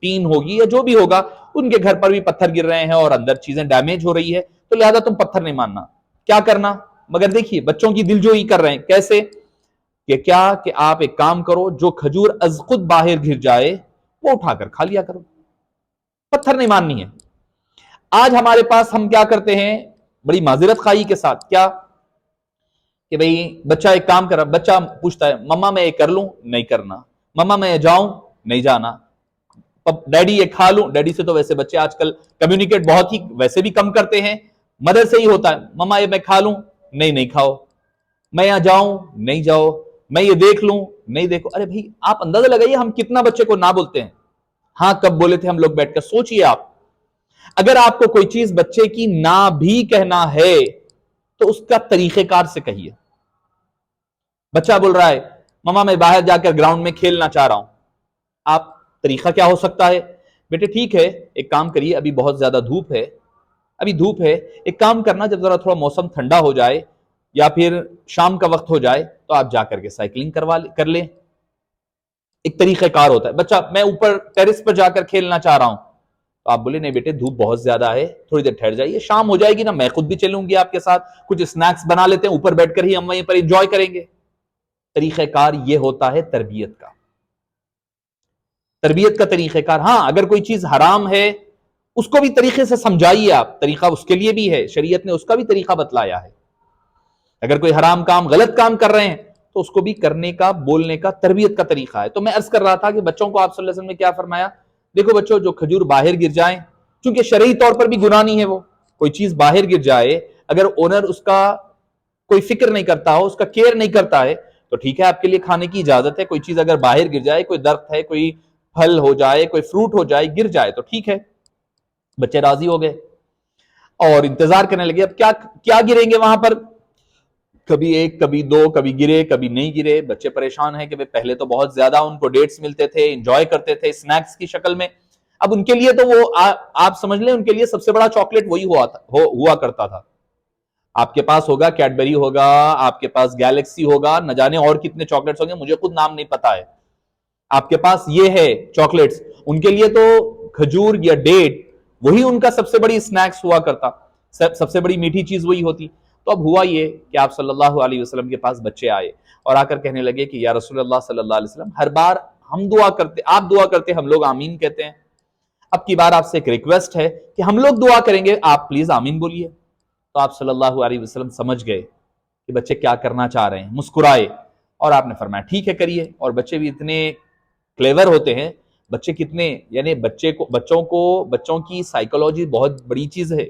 ٹین ہوگی یا جو بھی ہوگا ان کے گھر پر بھی پتھر گر رہے ہیں اور اندر چیزیں ڈیمیج ہو رہی ہے، تو لہذا تم پتھر نہیں مارنا. کیا کرنا؟ مگر دیکھیے بچوں کی دلجوئی کر رہے ہیں. کیسے؟ کہ کیا کہ آپ ایک کام کرو، جو کھجور از خود باہر گر جائے وہ اٹھا کر کھا لیا کرو، پتھر نہیں ماننی ہے. آج ہمارے پاس ہم کیا کرتے ہیں بڑی معذرت خواہی کے ساتھ، کیا کہ بھئی بچہ ایک کام کر رہا، بچہ پوچھتا ہے مما میں یہ کر لوں، نہیں کرنا، مما میں یہ جاؤں، نہیں جانا، ڈیڈی یہ کھا لوں. ڈیڈی سے تو ویسے بچے آج کل کمیونیکیٹ بہت ہی ویسے بھی کم کرتے ہیں، مدر سے ہی ہوتا ہے، مما یہ میں کھا لوں، نہیں نہیں کھاؤ، میں یہاں جاؤں، نہیں جاؤ، میں یہ دیکھ لوں، نہیں دیکھو. ارے بھائی آپ اندازہ لگائیے ہم کتنا بچے کو نہ بولتے ہیں. ہاں کب بولے تھے ہم لوگ بیٹھ کر؟ سوچئے آپ، اگر آپ کو کوئی چیز بچے کی نہ بھی کہنا ہے تو اس کا طریقہ کار سے کہیے. بچہ بول رہا ہے مما میں باہر جا کر گراؤنڈ میں کھیلنا چاہ رہا ہوں، آپ طریقہ کیا ہو سکتا ہے؟ بیٹے ٹھیک ہے ایک کام کریے، ابھی بہت زیادہ دھوپ ہے، ابھی دھوپ ہے، ایک کام کرنا جب ذرا تھوڑا موسم ٹھنڈا ہو جائے یا پھر شام کا وقت ہو جائے تو آپ جا کر کے سائیکلنگ کر لیں. ایک طریقہ کار ہوتا ہے. بچہ میں اوپر ٹیرس پر جا کر کھیلنا چاہ رہا ہوں، تو آپ بولے نہیں بیٹے دھوپ بہت زیادہ ہے، تھوڑی دیر ٹھہر جائیے، شام ہو جائے گی نا میں خود بھی چلوں گی آپ کے ساتھ، کچھ اسنیکس بنا لیتے ہیں، اوپر بیٹھ کر ہی ہم وہیں پر انجوائے کریں گے. طریقہ کار یہ ہوتا ہے تربیت کا، تربیت کا طریقہ کار. ہاں اگر کوئی چیز حرام ہے اس کو بھی طریقے سے سمجھائیے آپ، طریقہ اس کے لیے بھی ہے، شریعت نے اس کا بھی طریقہ بتلایا ہے. اگر کوئی حرام کام غلط کام کر رہے ہیں تو اس کو بھی کرنے کا، بولنے کا، تربیت کا طریقہ ہے. تو میں عرض کر رہا تھا کہ بچوں کو آپ صلی اللہ علیہ وسلم نے کیا فرمایا، دیکھو بچوں جو کھجور باہر گر جائیں، چونکہ شرعی طور پر بھی گناہ نہیں ہے، وہ کوئی چیز باہر گر جائے اگر اونر اس کا کوئی فکر نہیں کرتا ہو، اس کا کیئر نہیں کرتا ہے تو ٹھیک ہے آپ کے لیے کھانے کی اجازت ہے. کوئی چیز اگر باہر گر جائے، کوئی درخت ہے، کوئی پھل ہو جائے، کوئی فروٹ ہو جائے، گر جائے تو ٹھیک ہے. بچے راضی ہو گئے اور انتظار کرنے لگے اب کیا گریں گے وہاں پر، کبھی ایک، کبھی دو، کبھی گرے، کبھی نہیں گرے. بچے پریشان ہیں کہ پہلے تو بہت زیادہ ان کو ڈیٹس ملتے تھے، انجوائے کرتے تھے اسنیکس کی شکل میں، اب ان کے لیے تو وہ آپ سمجھ لیں ان کے لیے سب سے بڑا چاکلیٹ وہی ہوا کرتا تھا. آپ کے پاس ہوگا کیڈبری ہوگا، آپ کے پاس گیلیکسی ہوگا، نہ جانے اور کتنے چاکلیٹس ہوں گے، مجھے خود نام نہیں پتا ہے. آپ کے پاس یہ ہے چاکلیٹس، ان کے لیے تو کھجور یا ڈیٹ وہی ان کا سب سے بڑی اسنیکس ہوا کرتا، سب سے بڑی میٹھی چیز وہی ہوتی. تو اب ہوا یہ کہ آپ صلی اللہ علیہ وسلم کے پاس بچے آئے اور آ کر کہنے لگے کہ یا رسول اللہ صلی اللہ علیہ وسلم، ہر بار ہم دعا کرتے، آپ دعا کرتے، ہم لوگ آمین کہتے ہیں، اب کی بار آپ سے ایک ریکویسٹ ہے کہ ہم لوگ دعا کریں گے، آپ پلیز آمین بولیے. تو آپ صلی اللہ علیہ وسلم سمجھ گئے کہ بچے کیا کرنا چاہ رہے ہیں، مسکرائے اور آپ نے فرمایا ٹھیک ہے کریے. اور بچے بھی اتنے کلیور ہوتے ہیں، بچے کتنے، یعنی بچوں کی سائیکولوجی بہت بڑی چیز ہے.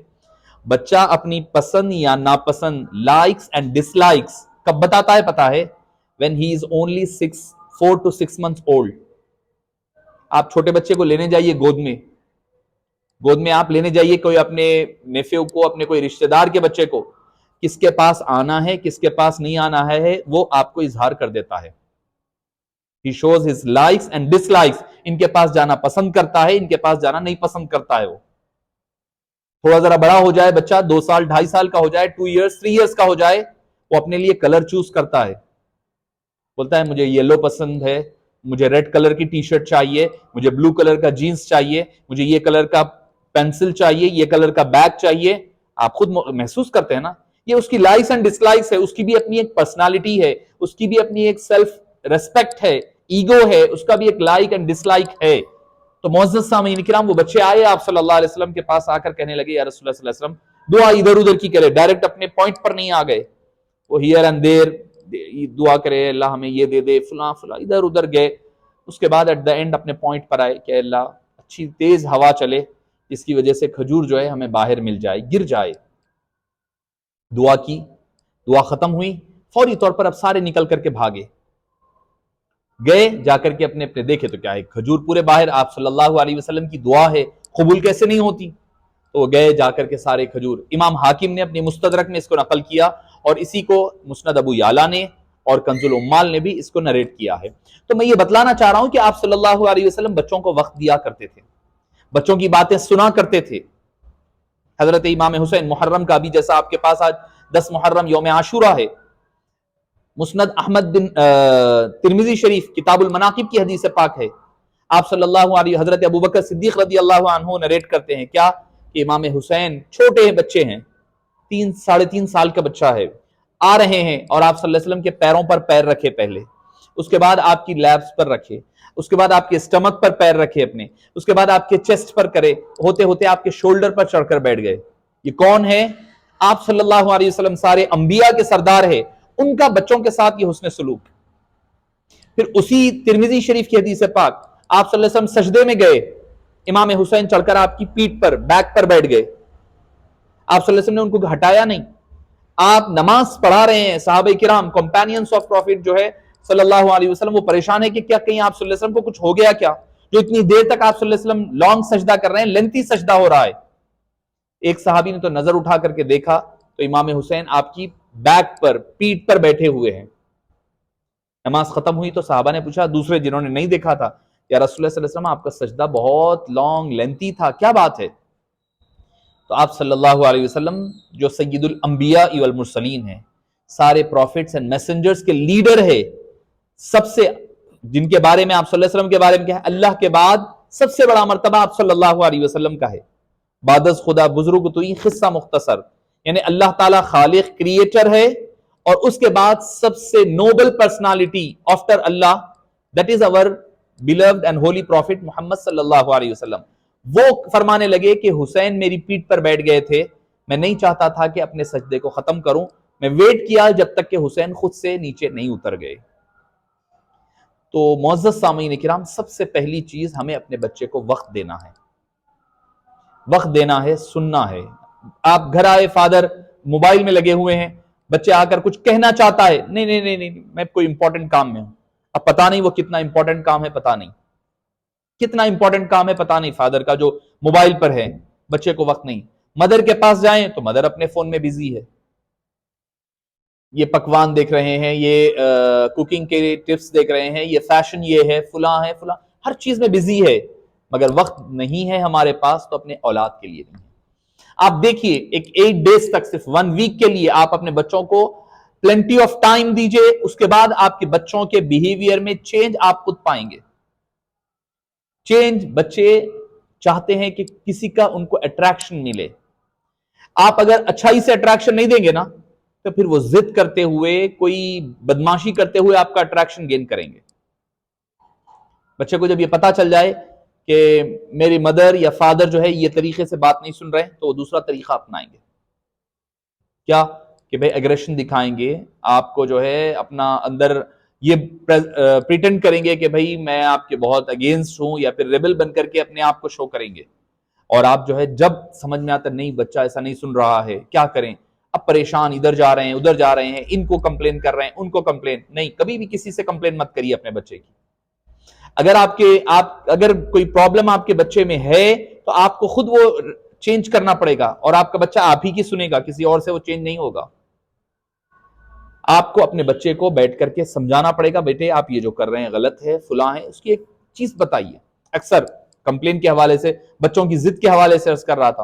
بچہ اپنی پسند یا ناپسند، لائکس اینڈ ڈس لائکس کب بتاتا ہے پتا ہے؟ when he is only 4 to 6 months old. آپ چھوٹے بچے کو لینے جائیے گود میں آپ لینے جائیے کوئی اپنے نیفیو کو، اپنے کوئی رشتہ دار کے بچے کو، کس کے پاس آنا ہے کس کے پاس نہیں آنا ہے وہ آپ کو اظہار کر دیتا ہے. He shows his likes and dislikes. ان کے پاس جانا پسند کرتا ہے، ان کے پاس جانا نہیں پسند کرتا ہے. وہ تھوڑا ذرا بڑا ہو جائے بچہ، 2 سال 2.5 سال کا ہو جائے، 2 ایئرس 3 ایئرس کا ہو جائے، وہ اپنے لیے کلر چوز کرتا ہے. بولتا ہے مجھے یلو پسند ہے، مجھے ریڈ کلر کی ٹی شرٹ چاہیے، مجھے بلو کلر کا جینس چاہیے، مجھے یہ کلر کا پینسل چاہیے، یہ کلر کا بیگ چاہیے. آپ خود محسوس کرتے ہیں نا، یہ اس کی لائکس اینڈ ڈس لائکس ہے. اس کی بھی اپنی ایک پرسنالٹی ہے، اس کی بھی اپنی ایک سیلف ریسپیکٹ ہے، ایگو ہے، اس کا بھی ایک لائک اینڈ ڈس لائک ہے. تو معزز سامعین کرام، وہ بچے آئے آپ صلی اللہ علیہ وسلم کے پاس، آ کر کہنے لگے یا رسول اللہ صلی اللہ علیہ وسلم، دعا ادھر ادھر کی کرے، ڈائریکٹ اپنے پوائنٹ پر نہیں آ گئے. وہ ہیئر اینڈ دیر دعا کرے، اللہ ہمیں یہ دے دے، فلاں فلاں، ادھر ادھر گئے. اس کے بعد ایٹ دا اینڈ اپنے پوائنٹ پر آئے کہ اللہ اچھی تیز ہوا چلے جس کی وجہ سے کھجور جو ہے ہمیں باہر مل جائے، گر جائے. دعا کی، دعا ختم ہوئی، فوری طور پر اب سارے نکل کر کے بھاگے گئے، جا کر کے اپنے دیکھے تو کیا ہے، کھجور پورے باہر. آپ صلی اللہ علیہ وسلم کی دعا ہے، قبول کیسے نہیں ہوتی؟ تو وہ گئے، جا کر کے سارے کھجور. امام حاکم نے اپنی مستدرک میں اس کو نقل کیا، اور اسی کو مسند ابو یعلا نے اور کنز العمال نے بھی اس کو نریٹ کیا ہے. تو میں یہ بتلانا چاہ رہا ہوں کہ آپ صلی اللہ علیہ وسلم بچوں کو وقت دیا کرتے تھے، بچوں کی باتیں سنا کرتے تھے. حضرت امام حسین محرم کا بھی، جیسا آپ کے پاس آج 10 محرم یوم عاشورہ ہے، مسند احمد بن ترمذی شریف کتاب المناقب کی حدیث پاک ہے. آپ صلی اللہ علیہ، حضرت ابوبکر صدیق رضی اللہ عنہ نریٹ کرتے ہیں کیا کہ امام حسین چھوٹے ہیں، بچے ہیں، 3-3.5 سال کا بچہ ہے، آ رہے ہیں اور آپ صلی اللہ علیہ وسلم کے پیروں پر پیر رکھے پہلے، اس کے بعد آپ کی لیبس پر رکھے، اس کے بعد آپ کے اسٹمک پر پیر رکھے اپنے، اس کے بعد آپ کے چیسٹ پر کرے، ہوتے ہوتے آپ کے شولڈر پر چڑھ کر بیٹھ گئے. یہ کون ہے؟ آپ صلی اللہ علیہ وسلم سارے انبیاء کے سردار ہے، ان کا بچوں کے ساتھ یہ حسن سلوک. پھر اسی ترمذی شریف کی حدیث پاک، آپ صلی اللہ علیہ وسلم سجدے میں گئے، امام حسین چڑھ کر آپ کی پیٹھ پر، بیک پر بیٹھ گئے. آپ صلی اللہ علیہ وسلم نے ان کو ہٹایا نہیں. آپ نماز پڑھا رہے ہیں، صحابہ کرام کمپینینز آف پروفٹ جو ہے صلی اللہ علیہ وسلم، وہ پریشان ہے کہ کیا کہیں آپ صلی اللہ علیہ وسلم کو کچھ ہو گیا کیا، جو اتنی دیر تک آپ صلی اللہ علیہ وسلم لانگ سجدہ کر رہے ہیں، لینتھی سجدہ ہو رہا ہے. ایک صحابی نے تو نظر اٹھا کر کے دیکھا تو امام حسین آپ کی بیک پر، پیٹھ پر بیٹھے ہوئے ہیں. نماز ختم ہوئی تو صحابہ نے پوچھا، دوسرے جنہوں نے نہیں دیکھا تھا، یا رسول اللہ صلی اللہ علیہ وسلم آپ کا سجدہ بہت لانگ لینتھی تھا، کیا بات ہے؟ تو آپ صلی اللہ علیہ وسلم جو سید الانبیاء والمرسلین ہیں، سارے پروفٹس اینڈ میسنجرز کے لیڈر ہے، سب سے، جن کے بارے میں آپ صلی اللہ علیہ وسلم کے بارے میں کہا اللہ کے بعد سب سے بڑا مرتبہ آپ صلی اللہ علیہ وسلم کا ہے. بعد از خدا بزرگ تو یہ قصہ مختصر، یعنی اللہ تعالیٰ خالق کریٹر ہے، اور اس کے بعد سب سے Nobel personality after Allah, that is our beloved and holy prophet محمد صلی اللہ علیہ وسلم. وہ فرمانے لگے کہ حسین میری پیٹھ پر بیٹھ گئے تھے، میں نہیں چاہتا تھا کہ اپنے سجدے کو ختم کروں، میں ویٹ کیا جب تک کہ حسین خود سے نیچے نہیں اتر گئے. تو معزز سامعین کرام، سب سے پہلی چیز ہمیں اپنے بچے کو وقت دینا ہے، وقت دینا ہے، سننا ہے. آپ گھر آئے، فادر موبائل میں لگے ہوئے ہیں، بچے آ کر کچھ کہنا چاہتا ہے، نہیں نہیں نہیں نہیں میں کوئی امپورٹنٹ کام میں ہوں. اب پتا نہیں وہ کتنا امپورٹنٹ کام ہے، پتا نہیں کتنا امپورٹنٹ کام ہے، پتا نہیں فادر کا جو موبائل پر ہے، بچے کو وقت نہیں. مدر کے پاس جائیں تو مدر اپنے فون میں بزی ہے، یہ پکوان دیکھ رہے ہیں، یہ کوکنگ کے ٹپس دیکھ رہے ہیں، یہ فیشن، یہ ہے فلاں ہے فلاں، ہر چیز میں بزی ہے، مگر وقت نہیں ہے ہمارے پاس تو اپنے اولاد کے لیے نہیں ہے. آپ دیکھیے ایک 8 days تک صرف 1 week کے لیے آپ اپنے بچوں کو پلینٹی آف ٹائم دیجئے، اس کے بعد آپ کے بچوں کے بیہیویئر میں چینج آپ خود پائیں گے. چینج بچے چاہتے ہیں کہ کسی کا ان کو اٹریکشن ملے. آپ اگر اچھائی سے اٹریکشن نہیں دیں گے نا تو پھر وہ ضد کرتے ہوئے کوئی بدماشی کرتے ہوئے آپ کا اٹریکشن گین کریں گے. بچے کو جب یہ پتا چل جائے کہ میری مدر یا فادر جو ہے یہ طریقے سے بات نہیں سن رہے تو وہ دوسرا طریقہ اپنائیں گے. کیا کہ بھائی اگریشن دکھائیں گے، آپ کو جو ہے اپنا اندر یہ پریٹینڈ کریں گے کہ بھائی میں آپ کے بہت اگینسٹ ہوں، یا پھر ریبل بن کر کے اپنے آپ کو شو کریں گے. اور آپ جو ہے جب سمجھ میں آتا نہیں بچہ ایسا نہیں سن رہا ہے کیا کریں، اب پریشان ادھر جا رہے ہیں ادھر جا رہے ہیں، ان کو کمپلین کر رہے ہیں ان کو کمپلین نہیں. کبھی بھی کسی سے کمپلین مت کریے اپنے بچے کی. اگر کوئی پرابلم آپ کے بچے میں ہے تو آپ کو خود وہ چینج کرنا پڑے گا، اور آپ کا بچہ آپ ہی کی سنے گا، کسی اور سے وہ چینج نہیں ہوگا. آپ کو اپنے بچے کو بیٹھ کر کے سمجھانا پڑے گا، بیٹے آپ یہ جو کر رہے ہیں غلط ہے، فلاں ہے، اس کی ایک چیز بتائیے. اکثر کمپلین کے حوالے سے، بچوں کی ضد کے حوالے سے عرض کر رہا تھا،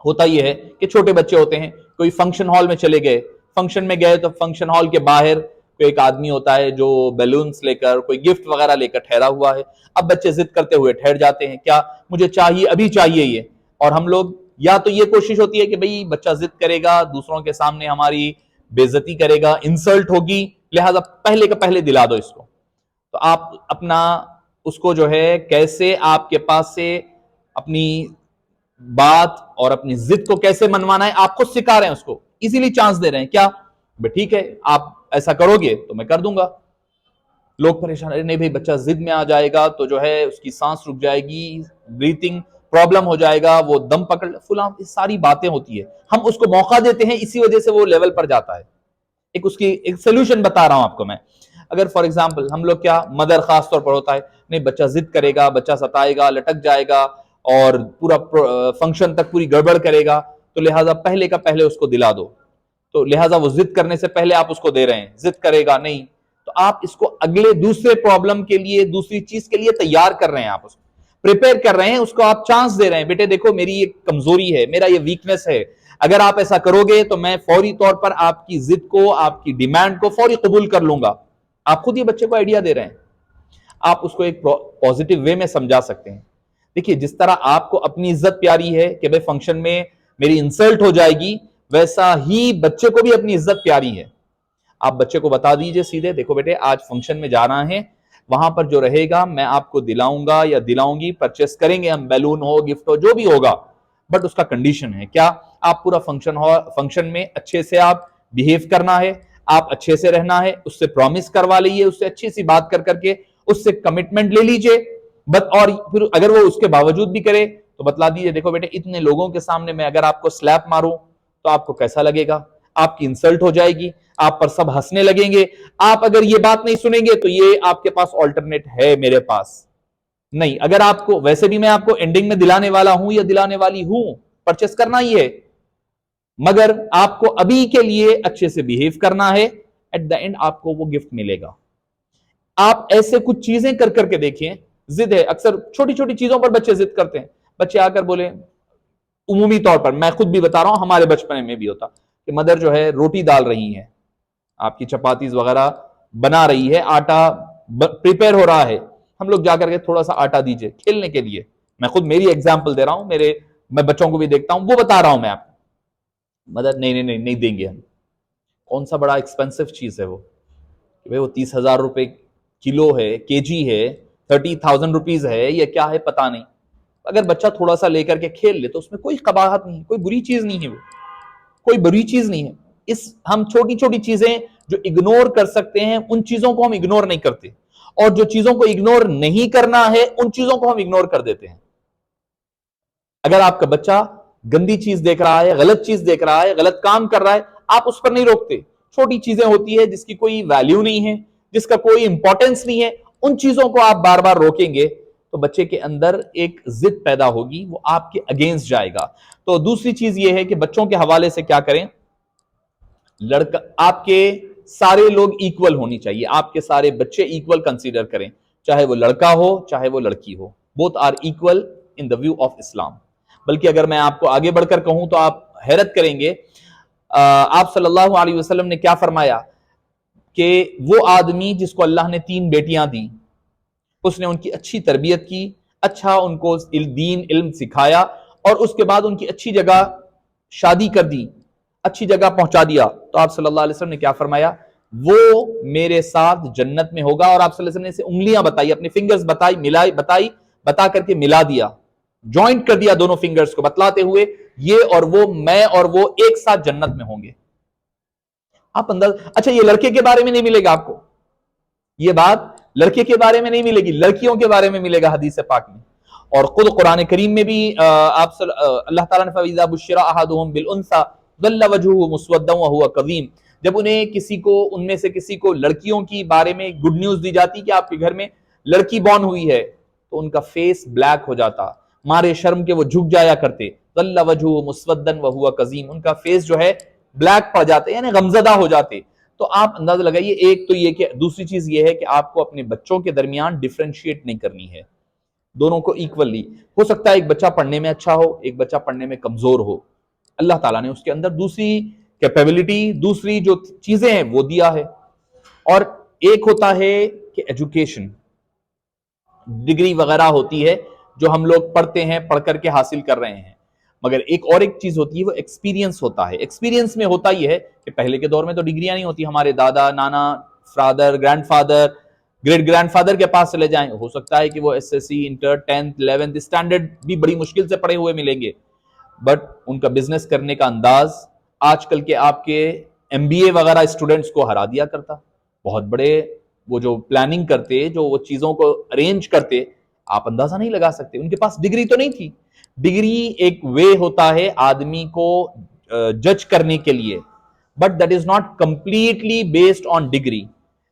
ہوتا یہ ہے کہ چھوٹے بچے ہوتے ہیں، کوئی فنکشن ہال میں چلے گئے، فنکشن میں گئے تو فنکشن ہال کے باہر کوئی ایک آدمی ہوتا ہے جو بیلونز لے کر کوئی گفٹ وغیرہ لے کر ٹھہرا ہوا ہے. اب بچے ضد کرتے ہوئے ٹھہر جاتے ہیں، کیا مجھے چاہیے ابھی چاہیے یہ. اور ہم لوگ یا تو یہ کوشش ہوتی ہے کہ بھئی بچہ ضد کرے گا، دوسروں کے سامنے ہماری بے عزتی کرے گا، انسلٹ ہوگی، لہذا پہلے کا پہلے دلا دو اس کو. تو آپ اپنا اس کو جو ہے کیسے آپ کے پاس سے اپنی بات اور اپنی ضد کو کیسے منوانا ہے آپ خود سکھا رہے ہیں، اس کو ایزیلی چانس دے رہے ہیں. کیا ٹھیک ہے آپ ایسا کرو گے تو میں کر دوں گا. لوگ پریشان، نہیں بھائی بچہ ضد میں آ جائے گا تو جو ہے اس کی سانس رک جائے گی، بریتنگ پرابلم ہو جائے گا، وہ دم پکڑ فلاں، یہ ساری باتیں ہوتی ہے. ہم اس کو موقع دیتے ہیں، اسی وجہ سے وہ لیول پر جاتا ہے. اس کی ایک سولوشن بتا رہا ہوں آپ کو میں. اگر فار ایگزامپل ہم لوگ کیا مدر خاص طور پر ہوتا ہے، نہیں بچہ ضد کرے گا، بچہ ستائے گا، لٹک جائے گا اور پورا فنکشن تک پوری گڑبڑ کرے گا، تو لہٰذا پہلے کا پہلے اس کو دلا دو. تو لہٰذا وہ ضد کرنے سے پہلے آپ اس کو دے رہے ہیں، ضد کرے گا نہیں تو آپ اس کو اگلے دوسرے پرابلم کے لیے، دوسری چیز کے لیے تیار کر رہے ہیں، آپ اس کو پریپیئر کر رہے ہیں، اس کو آپ چانس دے رہے ہیں. بیٹے دیکھو میری یہ کمزوری ہے، میرا یہ ویکنس ہے، اگر آپ ایسا کرو گے تو میں فوری طور پر آپ کی ضد کو، آپ کی ڈیمانڈ کو فوری قبول کر لوں گا. آپ خود یہ بچے کو آئیڈیا دے رہے ہیں، آپ اس کو ایک پوزیٹو وے میں سمجھا سکتے ہیں. دیکھیے جس طرح آپ کو اپنی عزت پیاری ہے کہ بھائی فنکشن میں میری انسلٹ ہو جائے گی، ویسا ہی بچے کو بھی اپنی عزت پیاری ہے. آپ بچے کو بتا دیجئے سیدھے، دیکھو بیٹے آج فنکشن میں جانا ہے، وہاں پر جو رہے گا میں آپ کو دلاؤں گا یا دلاؤں گی، پرچیز کریں گے ہم، بیلون ہو گفٹ ہو جو بھی ہوگا، بٹ اس کا کنڈیشن ہے کیا، آپ پورا فنکشن میں اچھے سے آپ بیہیو کرنا ہے، آپ اچھے سے رہنا ہے، اس سے پرومس کروا لئیے، اس سے اچھی سی بات کر کے اس سے کمٹمنٹ لے لیجئے. اور پھر اگر وہ اس کے باوجود بھی کرے تو بتلا دیجئے دیکھو بیٹے اتنے لوگوں کے سامنے میں اگر آپ کو سلیپ ماروں تو آپ کو کیسا لگے گا، آپ کی انسلٹ ہو جائے گی، آپ پر سب ہنسنے لگیں گے. آپ اگر یہ بات نہیں سنیں گے تو یہ آپ کے پاس آلٹرنیٹ ہے میرے پاس نہیں. اگر آپ کو ویسے بھی میں آپ کو اینڈنگ میں دلانے والا ہوں یا دلانے والی ہوں، پرچیز کرنا ہی ہے، مگر آپ کو ابھی کے لیے اچھے سے بیہیو کرنا ہے، ایٹ دا اینڈ آپ کو وہ گفٹ ملے گا. آپ ایسے کچھ چیزیں کر کے دیکھیں. ضد ہے، اکثر چھوٹی چھوٹی چیزوں پر بچے ضد کرتے ہیں. بچے آ کر بولے، عمومی طور پر میں خود بھی بتا رہا ہوں، ہمارے بچپن میں بھی ہوتا کہ مدر جو ہے روٹی ڈال رہی ہے، آپ کی چپاتیز وغیرہ بنا رہی ہے، آٹا پریپیئر ہو رہا ہے، ہم لوگ جا کر کے تھوڑا سا آٹا دیجئے کھیلنے کے لیے. میں خود میری ایگزامپل دے رہا ہوں، میں بچوں کو بھی دیکھتا ہوں، وہ بتا رہا ہوں میں آپ کو. مدر نہیں دیں گے ہم. کون سا بڑا ایکسپینسو چیز ہے وہ، کہ وہ 30,000 روپے کلو ہے، کے جی ہے، 30,000 روپیز ہے، یا کیا ہے پتا نہیں. اگر بچہ تھوڑا سا لے کر کے کھیل لے تو اس میں کوئی قباحت نہیں، کوئی بری چیز نہیں ہے، وہ کوئی بری چیز نہیں ہے. ہم چھوٹی چھوٹی چیزیں جو اگنور کر سکتے ہیں ان چیزوں کو ہم اگنور نہیں کرتے، اور جو چیزوں کو اگنور نہیں کرنا ہے ان چیزوں کو ہم اگنور کر دیتے ہیں. اگر آپ کا بچہ گندی چیز دیکھ رہا ہے، غلط چیز دیکھ رہا ہے، غلط کام کر رہا ہے، آپ اس پر نہیں روکتے. چھوٹی چیزیں ہوتی ہے جس کی کوئی ویلیو نہیں ہے، جس کا کوئی امپورٹنس نہیں ہے، ان چیزوں کو آپ بار بار روکیں گے تو بچے کے اندر ایک ضد پیدا ہوگی، وہ آپ کے اگینسٹ جائے گا. تو دوسری چیز یہ ہے کہ بچوں کے حوالے سے کیا کریں، آپ کے سارے لوگ ایکول ہونی چاہیے، آپ کے سارے بچے ایکول کنسیڈر کریں، چاہے وہ لڑکا ہو چاہے وہ لڑکی ہو، both are equal in the view of Islam. بلکہ اگر میں آپ کو آگے بڑھ کر کہوں تو آپ حیرت کریں گے، آپ صلی اللہ علیہ وسلم نے کیا فرمایا کہ وہ آدمی جس کو اللہ نے 3 بیٹیاں دی، اس نے ان کی اچھی تربیت کی، اچھا ان کو دین علم سکھایا، اور اس کے بعد ان کی اچھی جگہ شادی کر دی، اچھی جگہ پہنچا دیا، تو آپ صلی اللہ علیہ وسلم نے کیا فرمایا؟ وہ میرے ساتھ جنت میں ہوگا۔ اور آپ صلی اللہ علیہ وسلم نے اسے انگلیاں بتائی، اپنے فنگرز بتا کر کے ملا دیا، جوائنٹ کر دیا دونوں فنگرز کو، بتلاتے ہوئے یہ اور وہ، میں اور وہ ایک ساتھ جنت میں ہوں گے۔ آپ اچھا یہ لڑکے کے بارے میں نہیں ملے گا آپ کو، یہ بات لڑکے کے بارے میں نہیں ملے گی، لڑکیوں کے بارے میں ملے گا حدیث پاک میں۔ اور خود قرآن کریم میں بھی اللہ تعالیٰ نے فَإِذَا بُشِّرَ أَحَدُهُم بِالْأُنثىٰ ظَلَّ وَجْهُهُ مُسْوَدًّا وَهُوَ كَظِيمٌ، جب ان میں سے کسی کو لڑکیوں کی بارے میں گڈ نیوز دی جاتی کہ آپ کے گھر میں لڑکی بورن ہوئی ہے، تو ان کا فیس بلیک ہو جاتا، مارے شرم کے وہ جھک جایا کرتے، ظَلَّ وَجْهُهُ مُسْوَدًّا وَهُوَ كَظِيمٌ، ان کا فیس جو ہے بلیک پڑ جاتے، یعنی غمزدہ ہو جاتے۔ تو آپ اندازہ لگائیے، ایک تو یہ کہ دوسری چیز یہ ہے کہ آپ کو اپنے بچوں کے درمیان ڈیفرینشیٹ نہیں کرنی ہے، دونوں کو ایکولی۔ ہو سکتا ہے ایک بچہ پڑھنے میں اچھا ہو، ایک بچہ پڑھنے میں کمزور ہو، اللہ تعالیٰ نے اس کے اندر دوسری کیپیبلٹی، دوسری جو چیزیں ہیں وہ دیا ہے۔ اور ایک ہوتا ہے کہ ایجوکیشن، ڈگری وغیرہ ہوتی ہے جو ہم لوگ پڑھتے ہیں، پڑھ کر کے حاصل کر رہے ہیں، مگر ایک چیز ہوتی ہے وہ ایکسپیرینس ہوتا ہے۔ ایکسپیرینس میں ہوتا یہ ہے کہ پہلے کے دور میں تو ڈگریاں نہیں ہوتی، ہمارے دادا، نانا، father, grandfather, great grandfather کے پاس چلے جائیں، ہو سکتا ہے کہ وہ S S C, inter, 10th 11th standard بھی بڑی مشکل سے پڑھے ہوئے ملیں گے، بٹ ان کا بزنس کرنے کا انداز آج کل کے آپ کے MBA وغیرہ اسٹوڈنٹس کو ہرا دیا کرتا۔ بہت بڑے وہ جو پلاننگ کرتے، جو وہ چیزوں کو ارینج کرتے، آپ اندازہ نہیں لگا سکتے، ان کے پاس ڈگری تو نہیں تھی۔ ڈگری ایک وے ہوتا ہے آدمی کو جج کرنے کے لیے، but that is not completely based on degree.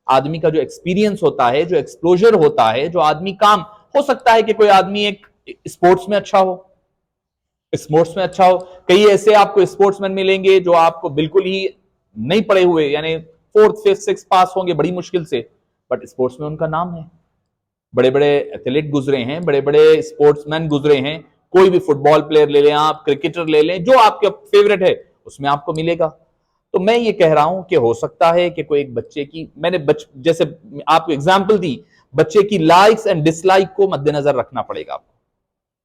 آدمی کا جو ایکسپیرینس ہوتا ہے، جو ایکسپلوژر ہوتا ہے، جو آدمی کام، ہو سکتا ہے کہ کوئی آدمی ایک اسپورٹس میں اچھا ہو، کئی ایسے آپ کو اسپورٹس مین ملیں گے جو آپ کو بالکل ہی نہیں پڑے ہوئے، یعنی 4th 5th 6th پاس ہوں گے بڑی مشکل سے، بٹ اسپورٹس میں ان کا نام ہے، بڑے بڑے ایتھلیٹ گزرے ہیں، بڑے بڑے اسپورٹس مین گزرے ہیں۔ کوئی بھی فٹ بال پلیئر لے لیں آپ، کرکٹر لے لیں، جو آپ کے فیورٹ ہے اس میں آپ کو ملے گا۔ تو میں یہ کہہ رہا ہوں کہ ہو سکتا ہے کہ کوئی ایک بچے کی، میں نے جیسے آپ کو اگزامپل دی، بچے کی لائکس اینڈ ڈس لائک کو مد نظر رکھنا پڑے گا آپ کو۔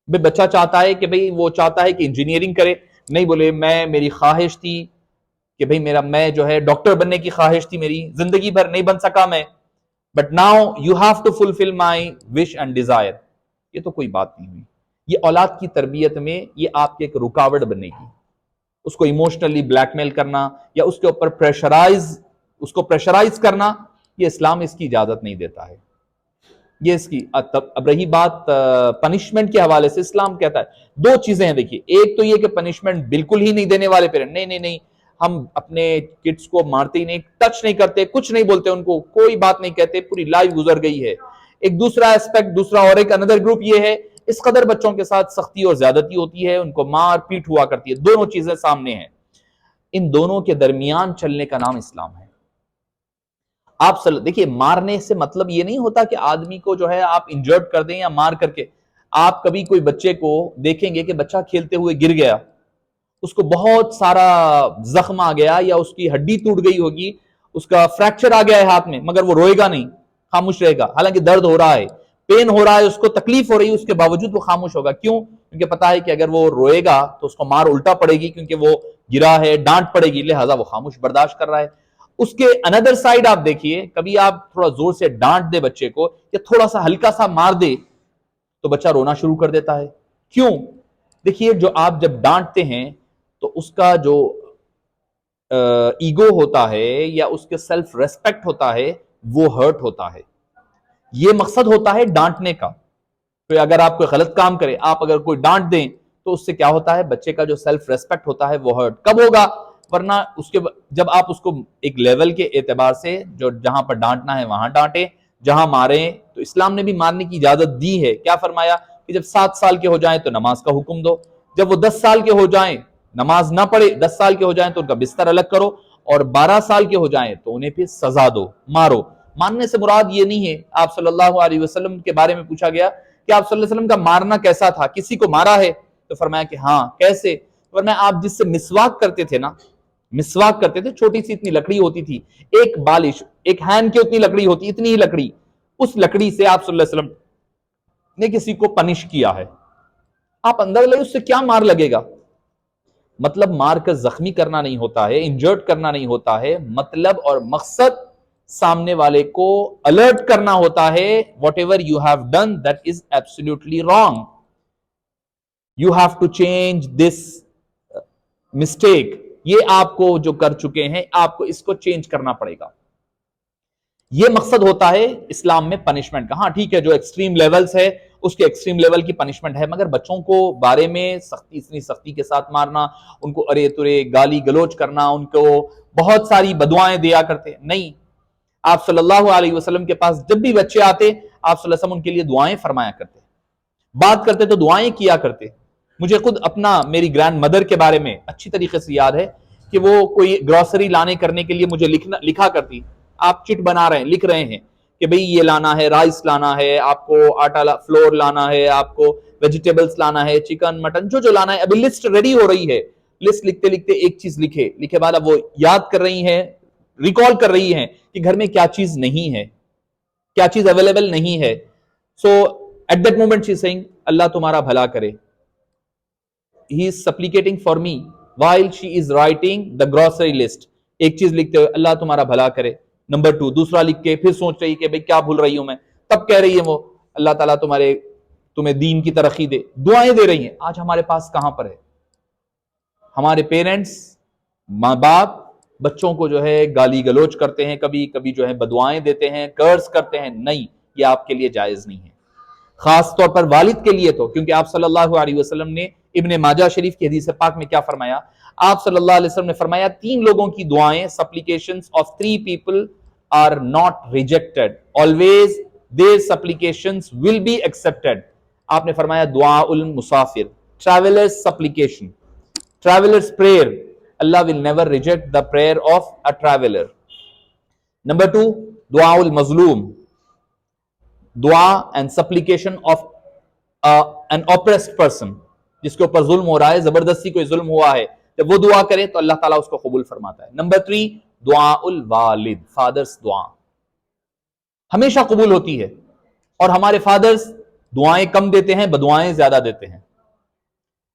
بچہ چاہتا ہے کہ وہ چاہتا ہے کہ انجینئرنگ کرے، نہیں بولے میری خواہش تھی کہ میں جو ہے ڈاکٹر بننے کی خواہش تھی میری، زندگی بھر نہیں بن سکا میں، but now you have to fulfil my wish and desire. یہ تو کوئی بات نہیں ہوئی۔ یہ اولاد کی تربیت میں یہ آپ کے ایک رکاوٹ بنے گی، اس کو ایموشنلی بلیک میل کرنا یا اس کے اوپر پریشرائز کرنا، یہ اسلام اس کی اجازت نہیں دیتا ہے۔ یہ اس کی اب رہی بات پنشمنٹ کے حوالے سے، اسلام کہتا ہے 2 چیزیں ہیں، دیکھیے، ایک تو یہ کہ پنشمنٹ بالکل ہی نہیں دینے والے پیرنٹ، نہیں ہم اپنے کڈس کو مارتے ہی نہیں، ٹچ نہیں کرتے، کچھ نہیں بولتے، ان کو کوئی بات نہیں کہتے، پوری لائف گزر گئی ہے۔ ایک دوسرا ایسپیکٹ، اور ایک اندر گروپ یہ ہے، اس قدر بچوں کے ساتھ سختی اور زیادتی ہوتی ہے، ان کو مار پیٹ ہوا کرتی ہے، دونوں چیزیں سامنے ہیں۔ ان دونوں کے درمیان چلنے کا نام اسلام ہے۔ آپ دیکھیے، مارنے سے مطلب یہ نہیں ہوتا کہ آدمی کو جو ہے آپ انجرڈ کر دیں یا مار کر کے۔ آپ کبھی کوئی بچے کو دیکھیں گے کہ بچہ کھیلتے ہوئے گر گیا، اس کو بہت سارا زخم آ گیا یا اس کی ہڈی ٹوٹ گئی ہوگی، اس کا فریکچر آ گیا ہے ہاتھ میں، مگر وہ روئے گا نہیں، خاموش رہے گا، حالانکہ درد ہو رہا ہے، پین ہو رہا ہے، اس کو تکلیف ہو رہی ہے، اس کے باوجود وہ خاموش ہوگا۔ کیوں؟ کیونکہ پتا ہے کہ اگر وہ روئے گا تو اس کو مار الٹا پڑے گی، کیونکہ وہ گرا ہے، ڈانٹ پڑے گی، لہذا وہ خاموش برداشت کر رہا ہے۔ اس کے اندر سائڈ آپ دیکھیے، کبھی آپ تھوڑا زور سے ڈانٹ دے بچے کو یا تھوڑا سا ہلکا سا مار دے تو بچہ رونا شروع کر دیتا ہے۔ کیوں؟ دیکھیے، جو آپ جب ڈانٹتے ہیں تو اس کا جو ایگو ہوتا ہے یا اس کے سیلف ریسپیکٹ ہوتا ہے وہ ہرٹ ہوتا ہے۔ یہ مقصد ہوتا ہے ڈانٹنے کا۔ تو اگر آپ کوئی غلط کام کرے، آپ اگر کوئی ڈانٹ دیں تو اس سے کیا ہوتا ہے؟ بچے کا جو سیلف ریسپیکٹ ہوتا ہے وہ ہرٹ کب ہوگا؟ ورنہ جب آپ اس کو ایک لیول کے اعتبار سے جہاں پر ڈانٹنا ہے وہاں ڈانٹیں، جہاں ماریں، تو اسلام نے بھی مارنے کی اجازت دی ہے۔ کیا فرمایا کہ جب 7 سال کے ہو جائیں تو نماز کا حکم دو، جب وہ 10 سال کے ہو جائیں نماز نہ پڑھے، 10 سال کے ہو جائیں تو ان کا بستر الگ کرو، اور 12 سال کے ہو جائیں تو انہیں پھر سزا دو، مارو۔ ماننے سے مراد یہ نہیں ہے۔ آپ صلی اللہ علیہ وسلم کے بارے میں پوچھا گیا کہ آپ صلی اللہ علیہ وسلم کا مارنا کیسا تھا، کسی کو مارا ہے؟ تو فرمایا کہ ہاں کیسے؟ فرمایا آپ جس سے مسواک کرتے تھے نا، مسواک کرتے تھے، چھوٹی سی اتنی لکڑی ہوتی تھی، ایک بالش، ایک ہینڈ کی اتنی لکڑی ہوتی، اتنی ہی لکڑی، اس لکڑی سے آپ صلی اللہ علیہ وسلم نے کسی کو پنش کیا ہے. آپ اندر لے اس سے کیا مار لگے گا؟ مطلب مار کر زخمی کرنا نہیں ہوتا ہے، انجرڈ کرنا نہیں ہوتا ہے، مطلب اور مقصد سامنے والے کو الرٹ کرنا ہوتا ہے. Whatever you have done that is absolutely wrong, you have to change this mistake. یہ آپ کو جو کر چکے ہیں آپ کو اس کو چینج کرنا پڑے گا. یہ مقصد ہوتا ہے اسلام میں پنشمنٹ کا. ہاں ٹھیک ہے، جو ایکسٹریم لیولز ہے اس کے ایکسٹریم لیول کی پنشمنٹ ہے، مگر بچوں کو بارے میں سختی، اتنی سختی کے ساتھ مارنا، ان کو ارے ترے گالی گلوچ کرنا، ان کو بہت ساری بدوائیں دیا کرتے نہیں. آپ صلی اللہ علیہ وسلم کے پاس جب بھی بچے آتے، آپ صلی اللہ علیہ وسلم ان کے لیے دعائیں فرمایا کرتے، بات کرتے تو دعائیں کیا کرتے. مجھے خود اپنا میری گرینڈ مدر کے بارے میں اچھی طریقے سے یاد ہے کہ وہ کوئی گروسری لانے کرنے کے لیے مجھے لکھا کرتی. آپ چٹ بنا رہے ہیں، لکھ رہے ہیں کہ بھئی یہ لانا ہے، رائس لانا ہے، آپ کو آٹا فلور لانا ہے، آپ کو ویجیٹیبلز لانا ہے، چکن مٹن جو لانا ہے. ابھی لسٹ ریڈی ہو رہی ہے، لسٹ لکھتے لکھتے ایک چیز لکھے بعد اب وہ یاد کر رہی ہیں، ریکال کر رہی ہیں کہ گھر میں کیا چیز نہیں ہے، کیا چیز اویلیبل نہیں ہے. So at that moment she saying اللہ تمہارا بھلا کرے. He is supplicating for me while she is writing the grocery list. ایک چیز لکھتے ہوئے اللہ تمہارا بھلا کرے. نمبر 2 دوسرا لکھ کے پھر سوچ رہی کہ بھئی کیا بھول رہی ہوں میں، تب کہہ رہی ہے وہ اللہ تعالیٰ تمہیں دین کی ترقی دے، دعائیں دے رہی ہیں. آج ہمارے پاس کہاں پر ہے؟ ہمارے پیرنٹس، ماں باپ بچوں کو جو ہے گالی گلوچ کرتے ہیں، کبھی کبھی جو ہے بدوائیں دیتے ہیں، کرس کرتے ہیں. نہیں، یہ آپ کے لیے جائز نہیں ہے، خاص طور پر والد کے لیے تو. کیونکہ آپ صلی اللہ علیہ وسلم نے ابن ماجہ شریف کی حدیث پاک میں کیا فرمایا؟ آپ صلی اللہ علیہ وسلم نے فرمایا 3 لوگوں کی دعائیں، supplications of 3 people are not rejected, always their supplications will be accepted. آپ نے فرمایا دعاء المسافر، traveler's supplication، traveler's prayer, Allah will never reject the prayer of a traveler. Number 2 دعاء المظلوم، دعا and supplication of an oppressed person، جس کے اوپر ظلم ہو رہا ہے، زبردستی کوئی ظلم ہوا ہے، جب وہ دعا کرے تو اللہ تعالیٰ اس کو قبول فرماتا ہے. نمبر 3 دعا الوالد، فادرس دعا ہمیشہ قبول ہوتی ہے. اور ہمارے فادرس دعائیں کم دیتے ہیں، بدعائیں زیادہ دیتے ہیں.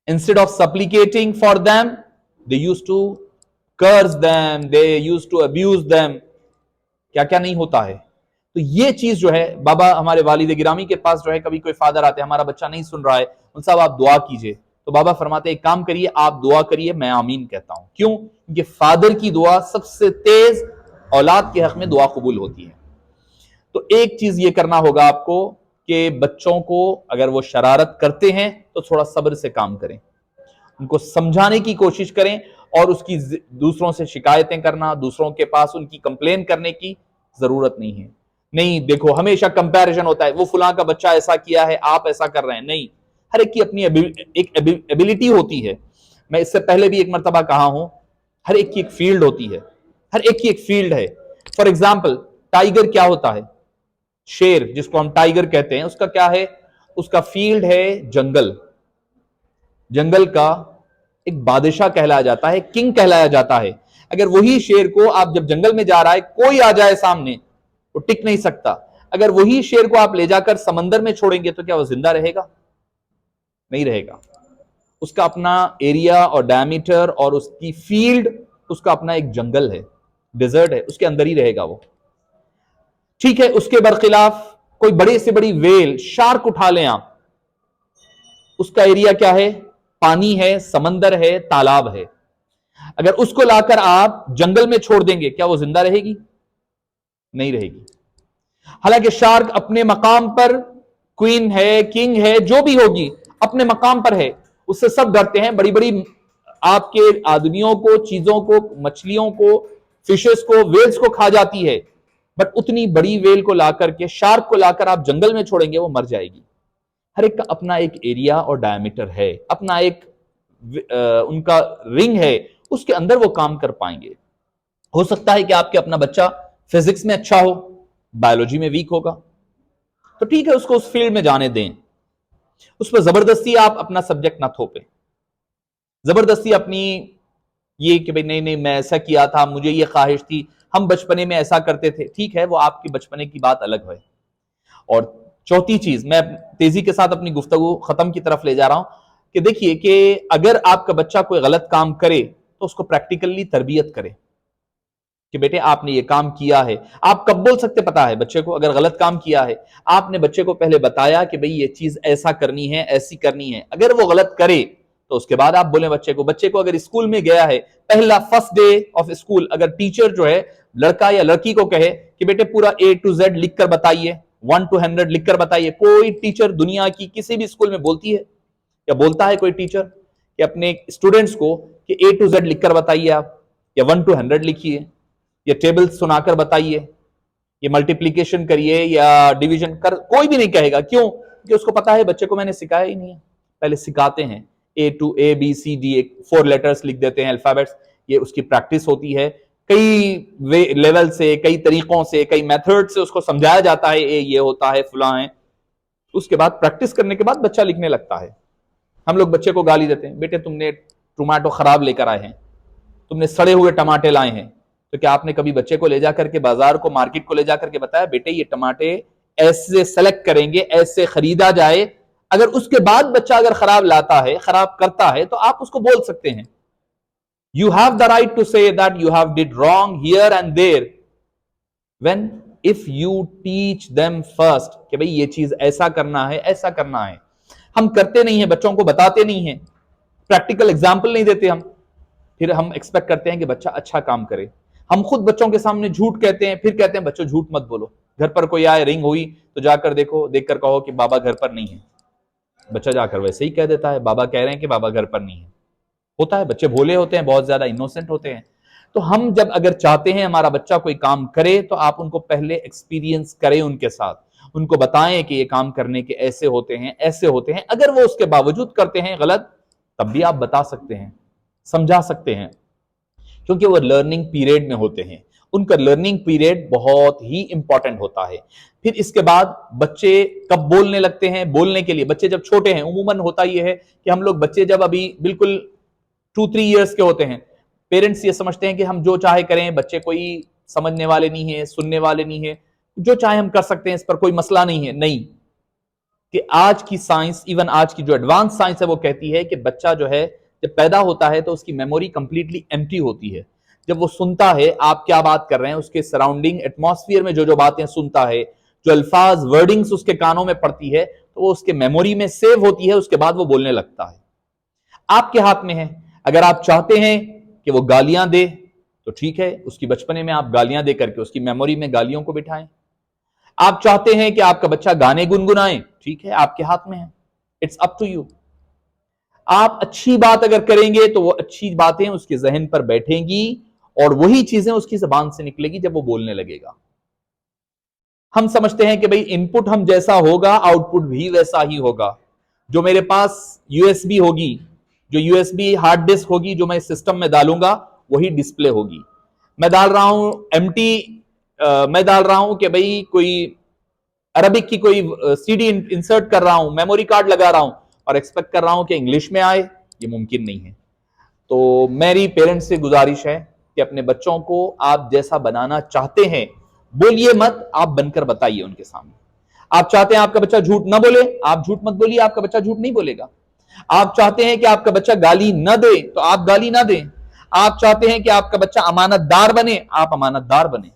Instead of supplicating for them, they used to curse them, they used to abuse them. کیا کیا نہیں ہوتا ہے. تو یہ چیز جو ہے، بابا ہمارے والد گرامی کے پاس جو ہے کبھی کوئی فادر آتے ہیں، ہمارا بچہ نہیں سن رہا ہے، ان صاحب آپ دعا کیجئے، تو بابا فرماتے ایک کام کریے، آپ دعا کریے، میں آمین کہتا ہوں. کیوں؟ کیونکہ فادر کی دعا سب سے تیز اولاد کے حق میں دعا قبول ہوتی ہے. تو ایک چیز یہ کرنا ہوگا آپ کو کہ بچوں کو اگر وہ شرارت کرتے ہیں تو تھوڑا صبر سے کام کریں، ان کو سمجھانے کی کوشش کریں، اور اس کی دوسروں سے شکایتیں کرنا، دوسروں کے پاس ان کی کمپلین کرنے کی ضرورت نہیں ہے. نہیں دیکھو ہمیشہ کمپیریزن ہوتا ہے، وہ فلاں کا بچہ ایسا کیا ہے، آپ ایسا کر رہے ہیں. نہیں، ہر ایک کی اپنی ایک ایبیلٹی ہوتی ہے. میں اس سے پہلے بھی ایک مرتبہ کہا ہوں، ہر ایک کی ایک فیلڈ ہوتی ہے، ہر ایک کی ایک فیلڈ ہے. فار ایگزامپل ٹائیگر کیا ہوتا ہے؟ شیر جس کو ہم ٹائیگر کہتے ہیں، اس کا کیا ہے؟ اس کا فیلڈ ہے جنگل. جنگل کا ایک بادشاہ کہلایا جاتا ہے، کنگ کہلایا جاتا ہے. اگر وہی شیر کو آپ جب جنگل میں جا رہا ہے، کوئی آ جائے سامنے، وہ ٹک نہیں سکتا. اگر وہی شیر کو آپ لے جا کر سمندر میں چھوڑیں گے تو کیا وہ زندہ رہے گا؟ نہیں رہے گا. اس کا اپنا ایریا اور ڈائمیٹر اور اس کی فیلڈ، اس کا اپنا ایک جنگل ہے، ڈیزرٹ ہے، اس کے اندر ہی رہے گا وہ. ٹھیک ہے، اس کے برخلاف کوئی بڑے سے بڑی ویل، شارک اٹھا لیں آپ، اس کا ایریا کیا ہے؟ پانی ہے، سمندر ہے، تالاب ہے. اگر اس کو لا کر آپ جنگل میں چھوڑ دیں گے، کیا وہ زندہ رہے گی؟ نہیں رہے گی. حالانکہ شارک اپنے مقام پر، کوئین ہے، کنگ ہے، جو بھی ہوگی اپنے مقام پر ہے، اس سے سب ڈرتے ہیں. بڑی بڑی آپ کے آدمیوں کو، چیزوں کو، مچھلیوں کو، فشز کو، ویلز کو کھا جاتی ہے. بٹ اتنی بڑی ویل کو لا کر کے، شارک کو لا کر آپ جنگل میں چھوڑیں گے، وہ مر جائے گی. ہر ایک کا اپنا ایک ایریا اور ڈائمیٹر ہے، اپنا ایک ان کا رنگ ہے، اس کے اندر وہ کام کر پائیں گے. ہو سکتا ہے کہ آپ کے اپنا بچہ فزکس میں اچھا ہو، بایولوجی میں ویک ہوگا، تو ٹھیک ہے، اس کو اس فیلڈ میں جانے دیں. اس پر زبردستی آپ اپنا سبجیکٹ نہ تھوپیں، زبردستی اپنی یہ کہ بھئی نہیں میں ایسا کیا تھا، مجھے یہ خواہش تھی، ہم بچپنے میں ایسا کرتے تھے، ٹھیک ہے وہ آپ کی بچپنے کی بات الگ ہے۔ اور چوتھی چیز، میں تیزی کے ساتھ اپنی گفتگو ختم کی طرف لے جا رہا ہوں، کہ دیکھیے کہ اگر آپ کا بچہ کوئی غلط کام کرے تو اس کو پریکٹیکلی تربیت کرے کہ بیٹے آپ نے یہ کام کیا ہے۔ آپ کب بول سکتے پتا ہے بچے کو؟ اگر غلط کام کیا ہے آپ نے بچے کو پہلے بتایا کہ بھئی یہ چیز ایسا کرنی ہے، ایسی کرنی ہے، اگر وہ غلط کرے تو اس کے بعد آپ بولیں بچے کو اگر اسکول میں گیا ہے، پہلا فرسٹ ڈے آف اسکول، اگر ٹیچر جو ہے لڑکا یا لڑکی کو کہے کہ بیٹے پورا A to Z لکھ کر بتائیے، 1 to 100 لکھ کر بتائیے، کوئی ٹیچر دنیا کی کسی بھی اسکول میں بولتی ہے یا بولتا ہے کوئی ٹیچر کہ اپنے اسٹوڈنٹس کو کہ A to Z لکھ کر بتائیے آپ، یا 1 to 100 لکھیے، یا ٹیبل سنا کر بتائیے، یہ ملٹیپلیکیشن کریے یا ڈیویژن کر، کوئی بھی نہیں کہے گا۔ کیوں؟ کہ اس کو پتا ہے بچے کو میں نے سکھایا ہی نہیں ہے۔ پہلے سکھاتے ہیں A to A B C D 4 letters لکھ دیتے ہیں، الفابیٹس، یہ اس کی پریکٹس ہوتی ہے، کئی لیول سے، کئی طریقوں سے، کئی میتھڈ سے اس کو سمجھایا جاتا ہے یہ ہوتا ہے فلاں ہے۔ اس کے بعد پریکٹس کرنے کے بعد بچہ لکھنے لگتا ہے۔ ہم لوگ بچے کو گالی دیتے ہیں، بیٹے تم نے ٹماٹو خراب لے کر آئے ہیں، تم نے سڑے ہوئے ٹماٹے لائے ہیں۔ تو کیا آپ نے کبھی بچے کو لے جا کر کے بازار کو، مارکیٹ کو لے جا کر کے بتایا بیٹے یہ ٹماٹے ایسے سلیکٹ کریں گے، ایسے خریدا جائے؟ اگر اس کے بعد بچہ اگر خراب لاتا ہے، خراب کرتا ہے، تو آپ اس کو بول سکتے ہیں You have the right to say that you have did wrong here and there when if you teach them first کہ بھئی یہ چیز ایسا کرنا ہے، ایسا کرنا ہے۔ ہم کرتے نہیں ہیں، بچوں کو بتاتے نہیں ہیں، پریکٹیکل ایگزامپل نہیں دیتے ہم، پھر ہم ایکسپیکٹ کرتے ہیں کہ بچہ اچھا کام کرے۔ ہم خود بچوں کے سامنے جھوٹ کہتے ہیں، پھر کہتے ہیں بچوں جھوٹ مت بولو، گھر پر کوئی آئے، رنگ ہوئی تو جا کر دیکھو، دیکھ کر کہو کہ بابا گھر پر نہیں ہے۔ بچہ جا کر ویسے ہی کہہ دیتا ہے بابا کہہ رہے ہیں کہ بابا گھر پر نہیں ہے۔ ہوتا ہے، بچے بھولے ہوتے ہیں، بہت زیادہ انوسنٹ ہوتے ہیں۔ تو ہم جب اگر چاہتے ہیں ہمارا بچہ کوئی کام کرے تو آپ ان کو پہلے ایکسپیرینس کریں، ان کے ساتھ ان کو بتائیں کہ یہ کام کرنے کے ایسے ہوتے ہیں، ایسے ہوتے ہیں۔ اگر وہ اس کے باوجود کرتے ہیں غلط، تب بھی آپ بتا سکتے ہیں، سمجھا سکتے ہیں، کیونکہ وہ لرننگ پیریڈ میں ہوتے ہیں، ان کا لرننگ پیریڈ بہت ہی امپورٹنٹ ہوتا ہے۔ پھر اس کے بعد بچے کب بولنے لگتے ہیں؟ بولنے کے لیے بچے جب چھوٹے ہیں، عموماً ہوتا یہ ہے کہ ہم لوگ بچے جب ابھی بالکل 2-3 ایئرس کے ہوتے ہیں، پیرنٹس یہ سمجھتے ہیں کہ ہم جو چاہے کریں، بچے کوئی سمجھنے والے نہیں ہیں، سننے والے نہیں ہیں، جو چاہے ہم کر سکتے ہیں، اس پر کوئی مسئلہ نہیں ہے۔ نہیں، کہ آج کی سائنس، ایون آج کی جو ایڈوانس سائنس ہے، وہ کہتی ہے کہ بچہ جو ہے جب پیدا ہوتا ہے تو اس کی میموری کمپلیٹلی ایمٹی ہوتی ہے۔ جب وہ سنتا ہے آپ کیا بات کر رہے ہیں، اس کے سراؤنڈنگ ایٹماسفیئر میں جو باتیں سنتا ہے، جو الفاظ ورڈنگز اس کے کانوں میں پڑتی ہے، تو وہ اس کے میموری میں سیو ہوتی ہے، اس کے بعد وہ بولنے لگتا ہے۔ آپ کے ہاتھ میں ہے، اگر آپ چاہتے ہیں کہ وہ گالیاں دے تو ٹھیک ہے، اس کی بچپنے میں آپ گالیاں دے کر کے اس کی میموری میں گالیوں کو بٹھائیں۔ آپ چاہتے ہیں کہ آپ کا بچہ گانے گنگنائے، ٹھیک ہے، آپ کے ہاتھ میں ہے، اٹس اپ ٹو یو۔ آپ اچھی بات اگر کریں گے تو وہ اچھی باتیں اس کے ذہن پر بیٹھیں گی اور وہی چیزیں اس کی زبان سے نکلے گی جب وہ بولنے لگے گا۔ ہم سمجھتے ہیں کہ بھئی ان پٹ ہم جیسا ہوگا آؤٹ پٹ بھی ویسا ہی ہوگا۔ جو میرے پاس یو ایس بی ہوگی، جو U S B hard disk ہوگی، جو میں سسٹم میں ڈالوں گا وہی ڈسپلے ہوگی۔ میں ڈال رہا ہوں ایم ٹی، میں ڈال رہا ہوں کہ بھئی کوئی عربک کی کوئی سی ڈی انسرٹ کر رہا ہوں، میموری کارڈ لگا رہا ہوں اور ایکسپیکٹ کر رہا ہوں کہ انگلش میں آئے، یہ ممکن نہیں ہے۔ تو میری پیرنٹس سے گزارش ہے کہ اپنے بچوں کو آپ جیسا بنانا چاہتے ہیں، بولیے مت، آپ بن کر بتائیے ان کے سامنے۔ آپ چاہتے ہیں آپ کا بچہ جھوٹ نہ بولے، آپ جھوٹ مت بولیے، آپ کا بچہ جھوٹ نہیں بولے گا۔ آپ چاہتے ہیں کہ آپ کا بچہ گالی نہ دے تو آپ گالی نہ دیں۔ آپ چاہتے ہیں کہ آپ کا بچہ امانت دار بنے، آپ امانت دار بنیں۔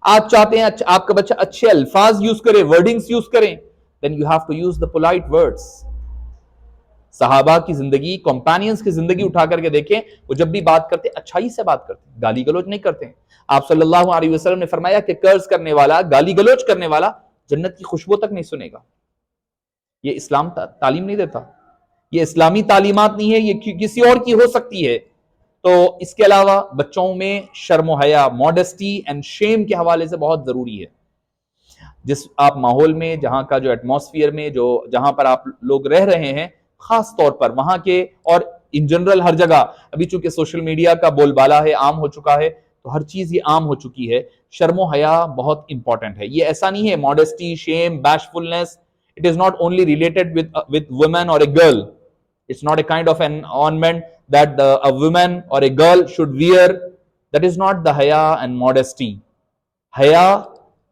آپ چاہتے ہیں آپ کا بچہ اچھے الفاظ یوز کرے، ورڈنگز یوز کریں، then you have to use the polite words۔ صحابہ کی زندگی، کمپینینز کی زندگی اٹھا کر کے دیکھیں، وہ جب بھی بات کرتے اچھائی سے بات کرتے، گالی گلوچ نہیں کرتے۔ آپ صلی اللہ علیہ وسلم نے فرمایا کہ قرض کرنے والا، گالی گلوچ کرنے والا جنت کی خوشبو تک نہیں سنے گا۔ یہ اسلام تعلیم نہیں دیتا، یہ اسلامی تعلیمات نہیں ہے، یہ کسی اور کی ہو سکتی ہے۔ تو اس کے علاوہ بچوں میں شرم و حیا، ماڈسٹی اینڈ شیم کے حوالے سے بہت ضروری ہے۔ جس آپ ماحول میں، جہاں کا جو ایٹماسفیئر میں، جہاں پر آپ لوگ رہ رہے ہیں، خاص طور پر وہاں کے، اور ان جنرل ہر جگہ، ابھی چونکہ سوشل میڈیا کا بول بالا ہے، عام ہو چکا ہے، تو ہر چیز یہ عام ہو چکی ہے۔ شرم و حیا بہت امپورٹنٹ ہے۔ یہ ایسا نہیں ہے modesty, shame, bashfulness, It is not only related with women or a girl. It's not a kind of an ornament that a woman or a girl should wear. That is not the haya and modesty. Haya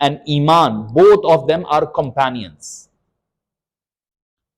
and iman, both of them are companions.